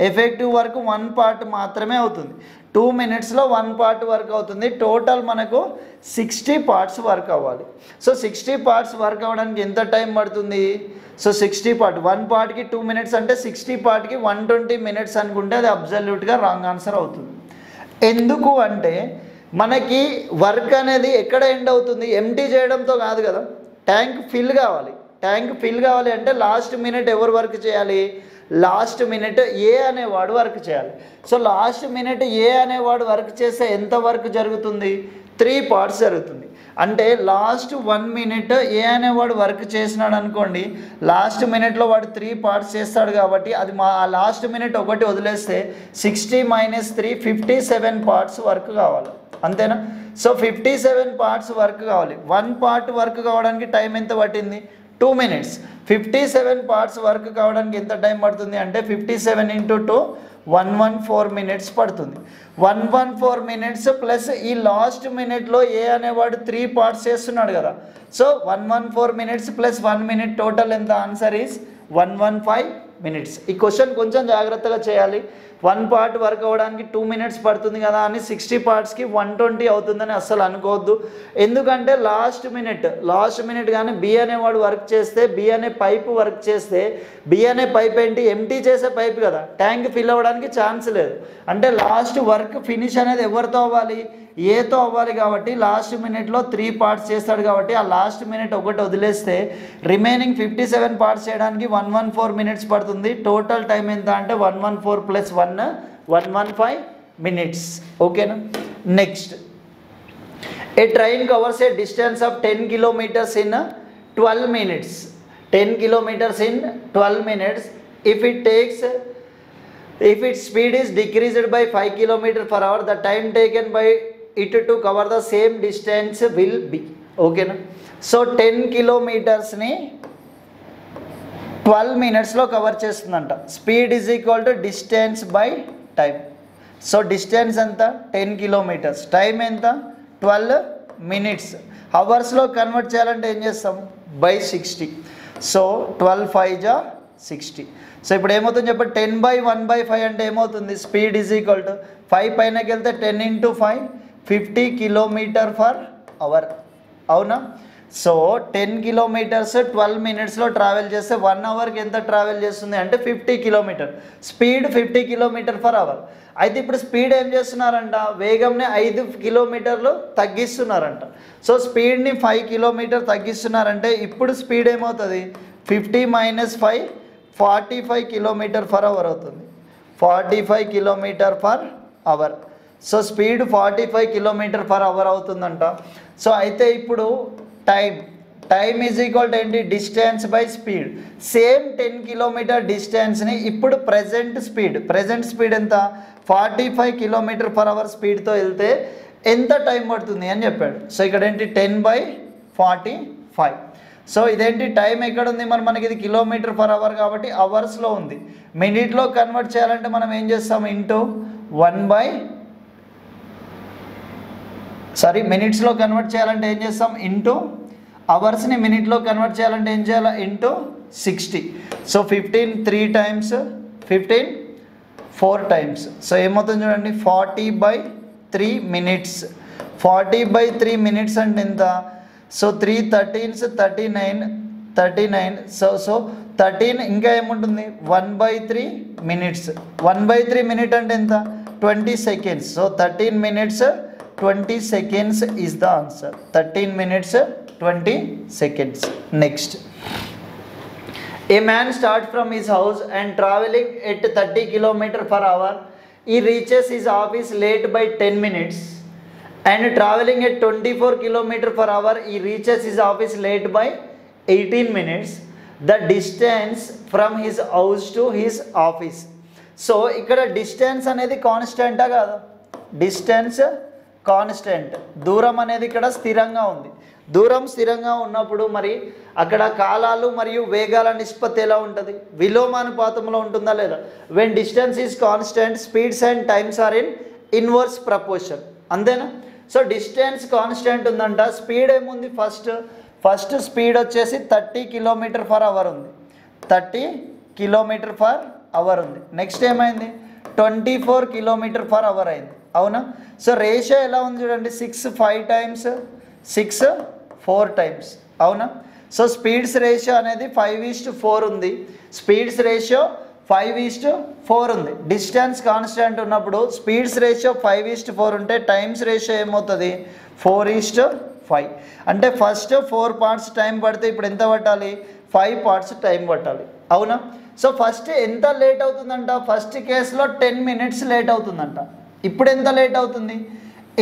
ఎఫెక్టివ్ వర్క్ 1 part మాత్రమే అవుతుంది. 2 minutesలో 1 part వర్క్ అవుతుంది. టోటల్ మనకు 60 parts వర్క్ అవ్వాలి. సో 60 parts వర్క్ అవ్వడానికి ఎంత టైం పడుతుంది? సో 60 part 1 partకి 2 minutes అంటే 60 partకి 120 minutes అనుకుంటే అది అబ్సల్యూట్గా రాంగ్ ఆన్సర్ అవుతుంది. ఎందుకు అంటే మనకి వర్క్ అనేది ఎక్కడ ఎండ్ అవుతుంది, ఎంటీ చేయడంతో కాదు కదా, ట్యాంక్ ఫిల్ కావాలి. ట్యాంక్ ఫిల్ కావాలి అంటే లాస్ట్ మినిట్ ఎవరు వర్క్ చేయాలి, లాస్ట్ మినిట్ ఏ అనేవాడు వర్క్ చేయాలి. సో లాస్ట్ మినిట్ ఏ అనేవాడు వర్క్ చేస్తే ఎంత వర్క్ జరుగుతుంది, 3 parts జరుగుతుంది. అంటే లాస్ట్ 1 minute ఏ అనేవాడు వర్క్ చేసినాడు అనుకోండి, లాస్ట్ మినిట్లో వాడు 3 parts చేస్తాడు కాబట్టి అది ఆ లాస్ట్ మినిట్ ఒకటి వదిలేస్తే 60 - 3 57 parts వర్క్ కావాలి. అంతేనా? సో 57 parts వర్క్ కావాలి. 1 part వర్క్ కావడానికి టైం ఎంత పట్టింది, 2 minutes. 57 parts వర్క్ కావడానికి ఎంత టైం పడుతుంది అంటే 57 × 2 114 minutes పడుతుంది. 114 minutes ప్లస్ ఈ లాస్ట్ మినిట్లో ఏ అనేవాడు 3 parts చేస్తున్నాడు కదా, so 114 minutes plus 1 minute total ఎంత, ఆన్సర్ ఈజ్ 115 minutes. ఈ క్వశ్చన్ కొంచెం జాగ్రత్తగా చేయాలి. 1 part వర్క్ అవ్వడానికి 2 minutes పడుతుంది కదా అని 60 partsకి 120 అవుతుందని అస్సలు అనుకోవద్దు. ఎందుకంటే లాస్ట్ మినిట్ కానీ బి అనేవాడు వర్క్ చేస్తే, బి అనే పైపు వర్క్ చేస్తే, బి అనే పైప్ ఏంటి ఎంటీ చేసే పైప్ కదా, ట్యాంక్ ఫిల్ అవ్వడానికి ఛాన్స్ లేదు. అంటే లాస్ట్ వర్క్ ఫినిష్ అనేది ఎవరితో అవ్వాలి, ఏతో అవ్వాలి. కాబట్టి లాస్ట్ మినిట్లో 3 parts చేస్తాడు కాబట్టి ఆ లాస్ట్ మినిట్ ఒకటి వదిలేస్తే రిమైనింగ్ 57 parts చేయడానికి 114 minutes పడుతుంది. టోటల్ టైం ఎంత అంటే 114 + 1 115 minutes. ఓకేనా? Next, A train covers a distance of 10 kilometers in 12 minutes. 10 kilometers in 12 minutes. If its speed is decreased by 5 kilometers per hour, the time taken by it to cover the same distance will be. Okay na? So 10 kilometers ni 12 minutes లో cover చేస్తుందంట. Speed is equal to distance by time. So distance ఎంత 10 kilometers, time ఎంత 12 minutes. అవర్స్లో convert చేయాలంటే ఏం చేస్తాం by 60. So 12 5 జా 60. So ఇప్పుడు ఏమవుతుంది చెప్పండి, 10/1/5 అంటే ఏమవుతుంది, స్పీడ్ ఈజ్ ఈక్వల్ టు 5 పైనకి వెళ్తే 10 × 5 50 km/h. అవునా? సో 10 kilometers 12 minutesలో ట్రావెల్ చేస్తే 1 అవర్కి ఎంత ట్రావెల్ చేస్తుంది అంటే 50 km. Speed 50 km/h. అయితే ఇప్పుడు స్పీడ్ ఏం చేస్తున్నారంట, వేగంని 5 kilometers తగ్గిస్తున్నారంట. సో స్పీడ్ని 5 kilometers తగ్గిస్తున్నారంటే ఇప్పుడు స్పీడ్ ఏమవుతుంది 50 - 5 45 km/h అవుతుంది. 45 km/h. సో స్పీడ్ 45 km/h అవుతుందంట. సో అయితే ఇప్పుడు టైం ఈజ్ ఈక్వల్ టు ఏంటి, distance by speed. Same 10 kilometer డిస్టెన్స్ని ఇప్పుడు ప్రజెంట్ స్పీడ్ ఎంత 45 km/h స్పీడ్తో వెళ్తే ఎంత టైం పడుతుంది అని చెప్పాడు. సో ఇక్కడ ఏంటి 10/45. సో ఇదేంటి టైం ఎక్కడ ఉంది, మనకి ఇది km/h కాబట్టి అవర్స్లో ఉంది. మినిట్లో కన్వర్ట్ చేయాలంటే మనం ఏం చేస్తాం మినిట్స్లో కన్వర్ట్ చేయాలంటే ఏం చేస్తాం అవర్స్ని మినిట్లో కన్వర్ట్ చేయాలంటే ఏం చేయాలి ×60. So 15 3 times 15 4 times. సో ఏమవుతుంది చూడండి 40/3 minutes. 40/3 minutes అంటే ఎంత, సో 3 13s 39. సో 13 ఇంకా ఏముంటుంది 1/3 minutes. 1/3 minute అంటే ఎంత 20 seconds. So 13 minutes 20 seconds is the answer. 13 minutes 20 seconds. Next, a man starts from his house and traveling at 30 km/h. He reaches his office late by 10 minutes. And traveling at 24 km/h, he reaches his office late by 18 minutes. The distance from his house to his office. So ఇక్కడ distance అనేది కాన్స్టెంటా కాదా, distance constant, దూరం అనేది ఇక్కడ స్థిరంగా ఉంది. దూరం స్థిరంగా ఉన్నప్పుడు మరి అక్కడ కాలాలు మరియు వేగాల నిష్పత్తి ఎలా ఉంటుంది, విలోమానుపాతంలో ఉంటుందా లేదా. When distance is constant, speeds and times are in inverse proportion. అంతేనా? సో డిస్టెన్స్ కాన్స్టెంట్ ఉందంట, స్పీడ్ ఏముంది ఫస్ట్ స్పీడ్ వచ్చేసి 30 km/h ఉంది. 30 km/h ఉంది. నెక్స్ట్ ఏమైంది 24 km/h అయింది. అవునా? సో రేషియో ఎలా ఉంది చూడండి 6 5 times 6 4 times. అవునా? సో స్పీడ్స్ రేషియో అనేది 5:4 ఉంది. స్పీడ్స్ రేషియో 5:4 ఉంది. డిస్టెన్స్ కాన్స్టెంట్ ఉన్నప్పుడు స్పీడ్స్ రేషియో 5:4 ఉంటే టైమ్స్ రేషియో ఏమవుతుంది 4:5. అంటే ఫస్ట్ 4 parts టైం పడితే ఇప్పుడు ఎంత పట్టాలి 5 parts టైం పట్టాలి. అవునా? సో ఫస్ట్ ఎంత లేట్ అవుతుందంట, ఫస్ట్ కేసులో 10 minutes లేట్ అవుతుందంట. ఇప్పుడు ఎంత లేట్ అవుతుంది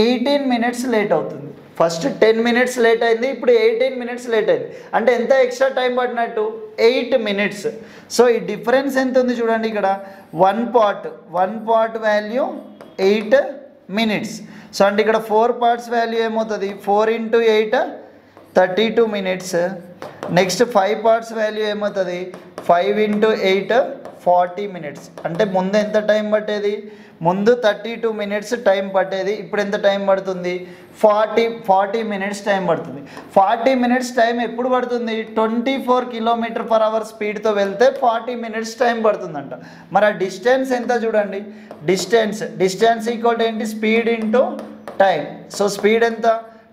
18 minutes లేట్ అవుతుంది. ఫస్ట్ 10 minutes లేట్ అయింది, ఇప్పుడు 18 minutes లేట్ అయింది. అంటే ఎంత ఎక్స్ట్రా టైం పడినట్టు 8 minutes. సో ఈ డిఫరెన్స్ ఎంత ఉంది చూడండి ఇక్కడ 1 part వాల్యూ 8 minutes. సో అంటే ఇక్కడ 4 parts వాల్యూ ఏమవుతుంది 4 × 8 32 minutes. నెక్స్ట్ 5 parts వాల్యూ ఏమవుతుంది 5 × 8 40 minutes. అంటే ముందు ఎంత టైం పట్టేది, ముందు 32 minutes టైం పట్టేది, ఇప్పుడు ఎంత టైం పడుతుంది 40 minutes టైం పడుతుంది. 40 minutes టైం ఎప్పుడు పడుతుంది 24 km/h స్పీడ్తో వెళ్తే 40 minutes టైం పడుతుందంట. మరి ఆ డిస్టెన్స్ ఎంత చూడండి, డిస్టెన్స్ ఈక్వల్ టు ఏంటి speed into time. So speed ఎంత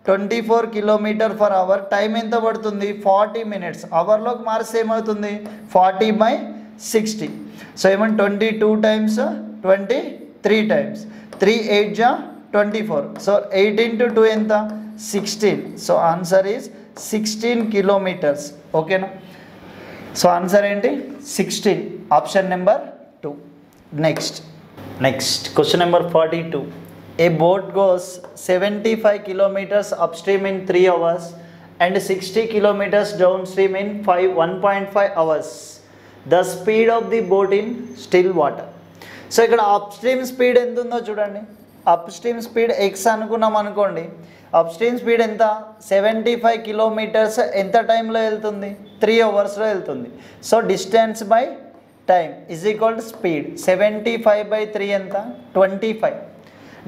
24 km/h, టైం ఎంత పడుతుంది 40 minutes. అవర్లోకి మార్క్స్ ఏమవుతుంది 40/60. సో ఏమంటే 22 times 23 times 3 8 జా 24. సో 8 × 2 ఎంత 16. So answer is 16 kilometers. ఓకేనా? సో ఆన్సర్ ఏంటి 16, option number 2. Next question number 42. A boat goes 75 kilometers upstream in 3 hours and 60 kilometers downstream in 1.5 hours. The speed of the boat in still water. So ఇక్కడ upstream speed ఎంత ఉందో చూడండి. Upstream speed X అనుకున్నాం అనుకోండి. Upstream speed ఎంత 75 kilometers ఎంత టైంలో వెళ్తుంది 3 hours వెళ్తుంది. So distance by time is equal to speed 75/3 ఎంత 25.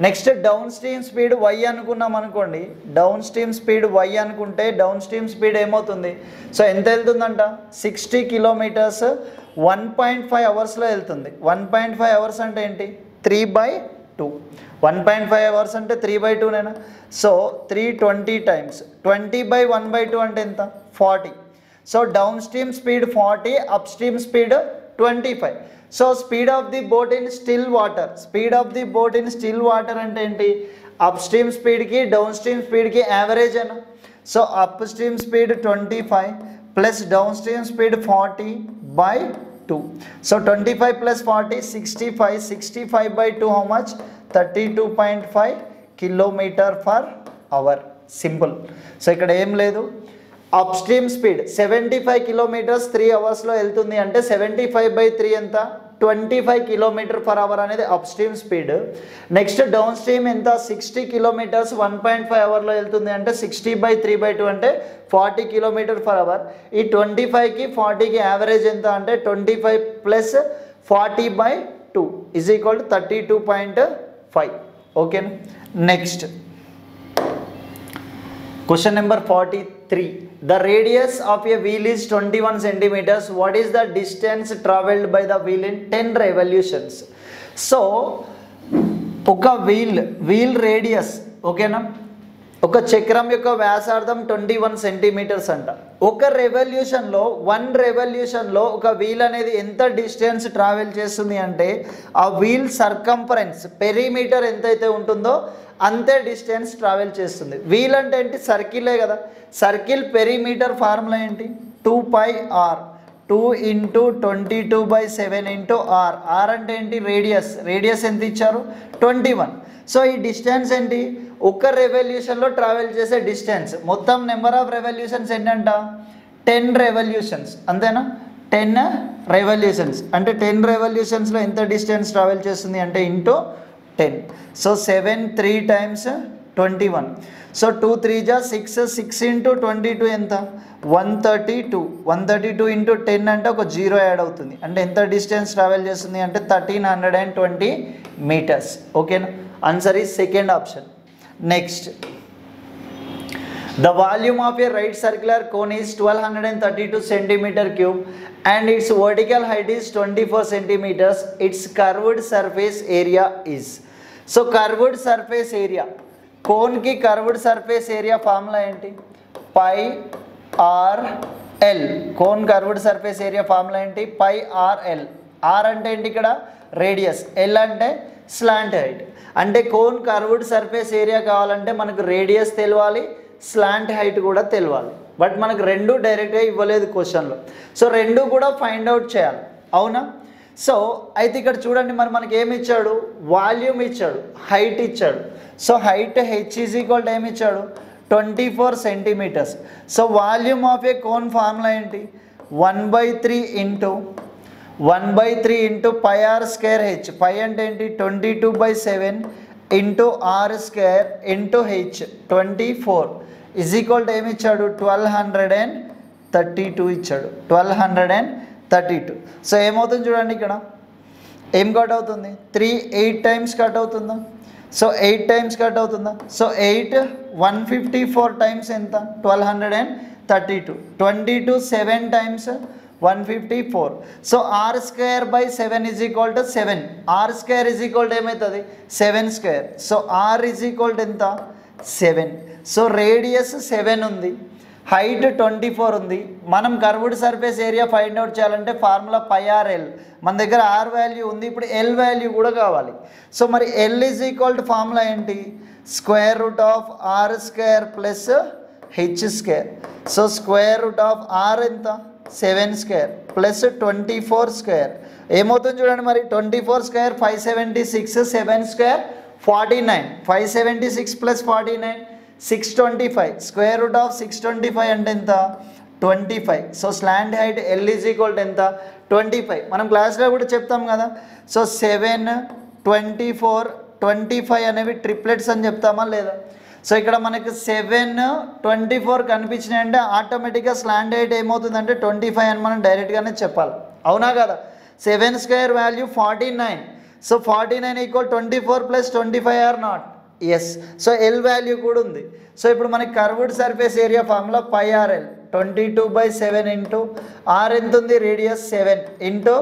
Next down stream speed y అనుకున్నాం అనుకోండి. డౌన్ స్ట్రీమ్ స్పీడ్ వై అనుకుంటే డౌన్ స్ట్రీమ్ స్పీడ్ ఏమవుతుంది, సో ఎంత వెళ్తుందంట 60 kilometers 1.5 hours వెళ్తుంది. 1.5 hours అంటే ఏంటి 3/2. 1.5 hours అంటే 3/2 నేనా. సో 320 times 20/1/2 అంటే ఎంత 40. So down stream speed 40, up stream speed 25. So speed of the boat in still water. Speed of the boat in still water అంటే ఏంటి, అప్ స్ట్రీమ్ స్పీడ్కి డౌన్ స్ట్రీమ్ స్పీడ్కి యావరేజ్ అన్న. So up stream speed 25 plus down stream speed 40/2. So 25 + 40 65. 65/2 how much 32.5 km/h. Simple. So ఇక్కడ ఏం లేదు, up stream speed 75 kilometers 3 hours వెళ్తుంది అంటే 75/3 ఎంత 25 km/h అనేది up stream speed. Next down stream ఎంత 60 kilometers 1.5 hour వెళ్తుంది అంటే 60/3/2 అంటే 40 km/h. ఈ 25కి 40కి యావరేజ్ ఎంత అంటే 25 + 40/2 ఈజ్ ఈక్వల్ టు 32.5. ఓకేనా. Next question number 43. The radius of a wheel is 21 centimeters. What is the distance traveled by the wheel in 10 revolutions? So ఒక wheel radius ఓకేనా, ఒక చక్రం యొక్క వ్యాసార్థం 21 centimeters అంట. ఒక రెవల్యూషన్లో 1 రెవల్యూషన్లో ఒక వీల్ అనేది ఎంత డిస్టెన్స్ ట్రావెల్ చేస్తుంది అంటే ఆ వీల్ సర్కంఫరెన్స్ పెరిమీటర్ ఎంతైతే ఉంటుందో అంతే డిస్టెన్స్ ట్రావెల్ చేస్తుంది. వీల్ అంటే ఏంటి, సర్కిలే కదా. సర్కిల్ పెరిమీటర్ ఫార్ములా ఏంటి 2πr. 2 × 22/7 r. r అంటే ఏంటి రేడియస్. రేడియస్ ఎంత ఇచ్చారు 21. సో ఈ డిస్టెన్స్ ఏంటి, ఒక రెవల్యూషన్లో ట్రావెల్ చేసే డిస్టెన్స్. మొత్తం నెంబర్ ఆఫ్ రెవల్యూషన్స్ ఏంటంట 10 రెవల్యూషన్స్ అంతేనా. 10 రెవల్యూషన్స్ అంటే 10 రెవల్యూషన్స్లో ఎంత డిస్టెన్స్ ట్రావెల్ చేస్తుంది అంటే ఇంటూ 10. So 7 3 times 21. సో 2 3 6. 6 × 22 ఎంత 132. 132 × 10 అంటే ఒక 0 యాడ్ అవుతుంది అంటే ఎంత డిస్టెన్స్ ట్రావెల్ చేస్తుంది అంటే 1320 meters. ఓకేనా. Answer is second option. Next the volume of a right circular cone is 1232 cm³ and its vertical height is 24 centimeters. Its curved surface area is. So curved surface area, కోన్కి curved surface area formula ఏంటి πr/l. Cone curved surface area formula ఏంటి πr/l. r అంటే ఏంటి ఇక్కడ radius, l అంటే slant height. అంటే cone curved surface area కావాలంటే మనకు రేడియస్ తెలియాలి, స్లాంట్ హైట్ కూడా తెలియాలి. బట్ మనకు రెండు డైరెక్ట్గా ఇవ్వలేదు క్వశ్చన్లో. సో రెండు కూడా ఫైండ్ అవుట్ చేయాలి, అవునా. సో అయితే ఇక్కడ చూడండి మరి మనకి ఏమి ఇచ్చాడు, వాల్యూమ్ ఇచ్చాడు, హైట్ ఇచ్చాడు. So height h is equal to ఏమి ఇచ్చాడు 24 centimeters. So volume of A cone formula ఏంటి 1/3 × πr²h. π అంటే ఏంటి 22/7 × r² × h 24 is equal to ఏమి ఇచ్చాడు 1232 ఇచ్చాడు. 1232. సో ఏమవుతుంది చూడండి, ఇక్కడ ఏం కట్ అవుతుంది 3 8 times కట్ అవుతుందా. సో 8 times కట్ అవుతుందా. సో 8 154 times ఎంత 1232. 22 7 times 154. So r²/7 is equal to 7. r² is equal to ఏమవుతుంది 7². So r is equal to ఎంత 7. సో రేడియస్ 7 ఉంది, హైట్ 24 ఉంది. మనం curved surface area find out చేయాలంటే ఫార్ములా πr/l. మన దగ్గర r వాల్యూ ఉంది, ఇప్పుడు l వాల్యూ కూడా కావాలి. సో మరి l is equal to formula ఏంటి √r² + h². సో √r ఎంత 7² + 24². ఏమవుతుంది చూడండి మరి 24² 576, 7² 49, 576 plus 49, 625. Square root of 625 అంటే ఎంత? 25. So slant height L is equal to ఎంత? 25. మనం క్లాస్లో కూడా చెప్తాం కదా. సో 7, 24, 25 అనేవి ట్రిప్లెట్స్ అని చెప్తామా లేదా? సో ఇక్కడ మనకు 7, 24 కనిపించినాయి అంటే ఆటోమేటిక్గా స్లాంట్ హైట్ ఏమవుతుందంటే 25 అని మనం డైరెక్ట్గానే చెప్పాలి. అవునా కదా? 7 square value 49. So 49 equal 24 plus 25 or not? Yes. So L value కూడా ఉంది. సో ఇప్పుడు మనకి curved surface area formula πRL 22/7 into R ఎంత ఉంది? Radius 7 into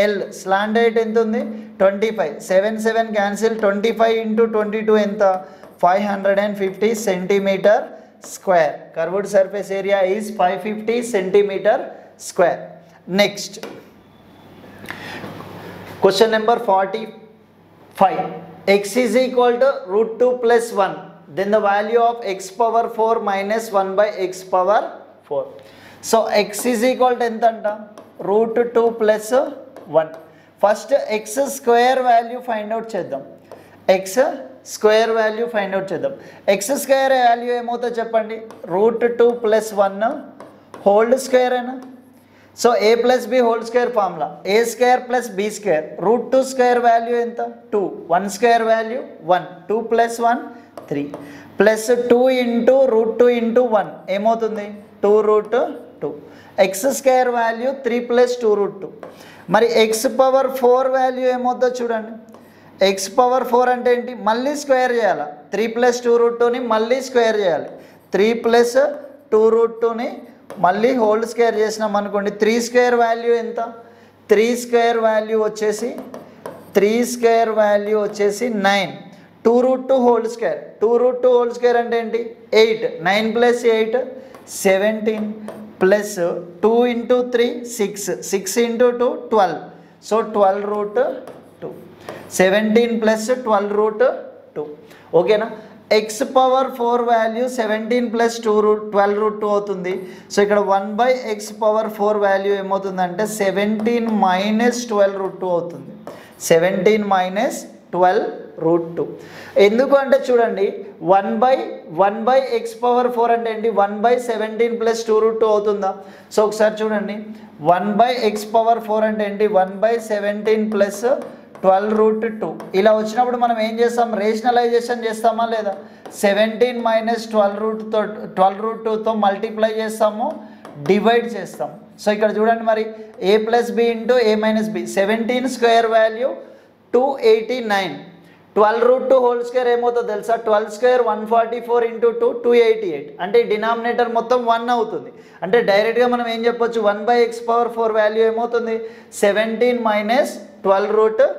L slant height ఎంత ఉంది? 25. 7, 7 క్యాన్సిల్. 25 ఇంటూ 22 ఎంత? 550 centimetre square. Curved surface area is 550 centimetre square. Next question number 45. X is equal to √2 plus 1. Then the value of x power 4 minus 1 by x power 4. So x is equal to ఎంత అంట? √2 plus 1. First x square value find out చేద్దాం. x square value find out చేద్దాం. x square value ఏమవుతుందో చెప్పండి? √2 plus 1 whole square అయినా. So a plus B whole square formula a square plus B square. √2 square value ఎంత? 2. 1 square value 1. 2 plus 1 3 plus 2 into √2 into 1 ఏమవుతుంది? 2√2. X square value 3 plus 2√2. మరి X power 4 value ఏమవుతుందో చూడండి. X power 4 అంటే ఏంటి? మళ్ళీ square చేయాలి. 3 ప్లస్ 2√2ని మళ్ళీ స్క్వేర్ చేయాలి. 3 ప్లస్ 2√2ని మళ్ళీ హోల్ స్క్వేర్ చేసినాం అనుకోండి. 3 స్క్వేర్ వాల్యూ ఎంత? 3 స్క్వేర్ వాల్యూ వచ్చేసి 9. 2√2 హోల్ స్క్వేర్. 2√2 హోల్ స్క్వేర్ అంటే ఏంటి? 8. 9 plus 8 17 plus 2 into 3 6. 6 into 2 12. So 12√2. 17 plus 12√2. ఓకేనా? ఎక్స్ పవర్ 4 వాల్యూ 17 ప్లస్ 12√2 అవుతుంది. సో ఇక్కడ 1/x పవర్ 4 వాల్యూ ఏమవుతుందంటే 17 మైనస్ 12√2 అవుతుంది. 17 మైనస్ 12√2. ఎందుకు అంటే చూడండి 1/x పవర్ 4 అంటే ఏంటి? 1/17 ప్లస్ 2√2 అవుతుందా? సో ఒకసారి చూడండి 1/x పవర్ 4 అంటే ఏంటి? 1/17 ప్లస్ 12√2. ఇలా వచ్చినప్పుడు మనం ఏం చేస్తాం? రేషనలైజేషన్ చేస్తామా లేదా? 17 మైనస్ 12√2తో మల్టిప్లై చేస్తాము, డివైడ్ చేస్తాం. సో ఇక్కడ చూడండి మరి a plus B into a minus B. 17 square value 289. 12√2 whole square ఏమవుతుందో తెలుసా? 12 స్క్వేర్ 144 ఇంటూ 2 288. అంటే డినామినేటర్ మొత్తం 1 అవుతుంది. అంటే డైరెక్ట్గా మనం ఏం చెప్పొచ్చు? 1/x పవర్ 4 వాల్యూ ఏమవుతుంది? 17 మైనస్ 12√2.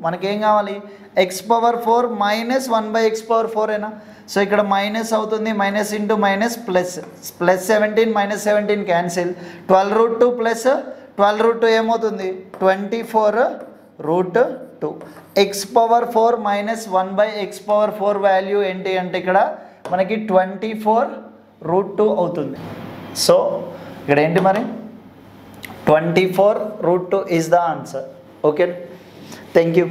మనకేం కావాలి? X power 4 minus 1/x power 4 ఏనా? సో ఇక్కడ మైనస్ అవుతుంది. Minus into minus plus. Plus 17 minus 17 cancel. 12√2 plus 12√2 ఏమవుతుంది? 24√2. X power 4 minus 1/x power 4 value ఏంటి అంటే ఇక్కడ మనకి 24√2 అవుతుంది. సో ఇక్కడ ఏంటి మరి? 24√2 is the answer. Okay, thank you.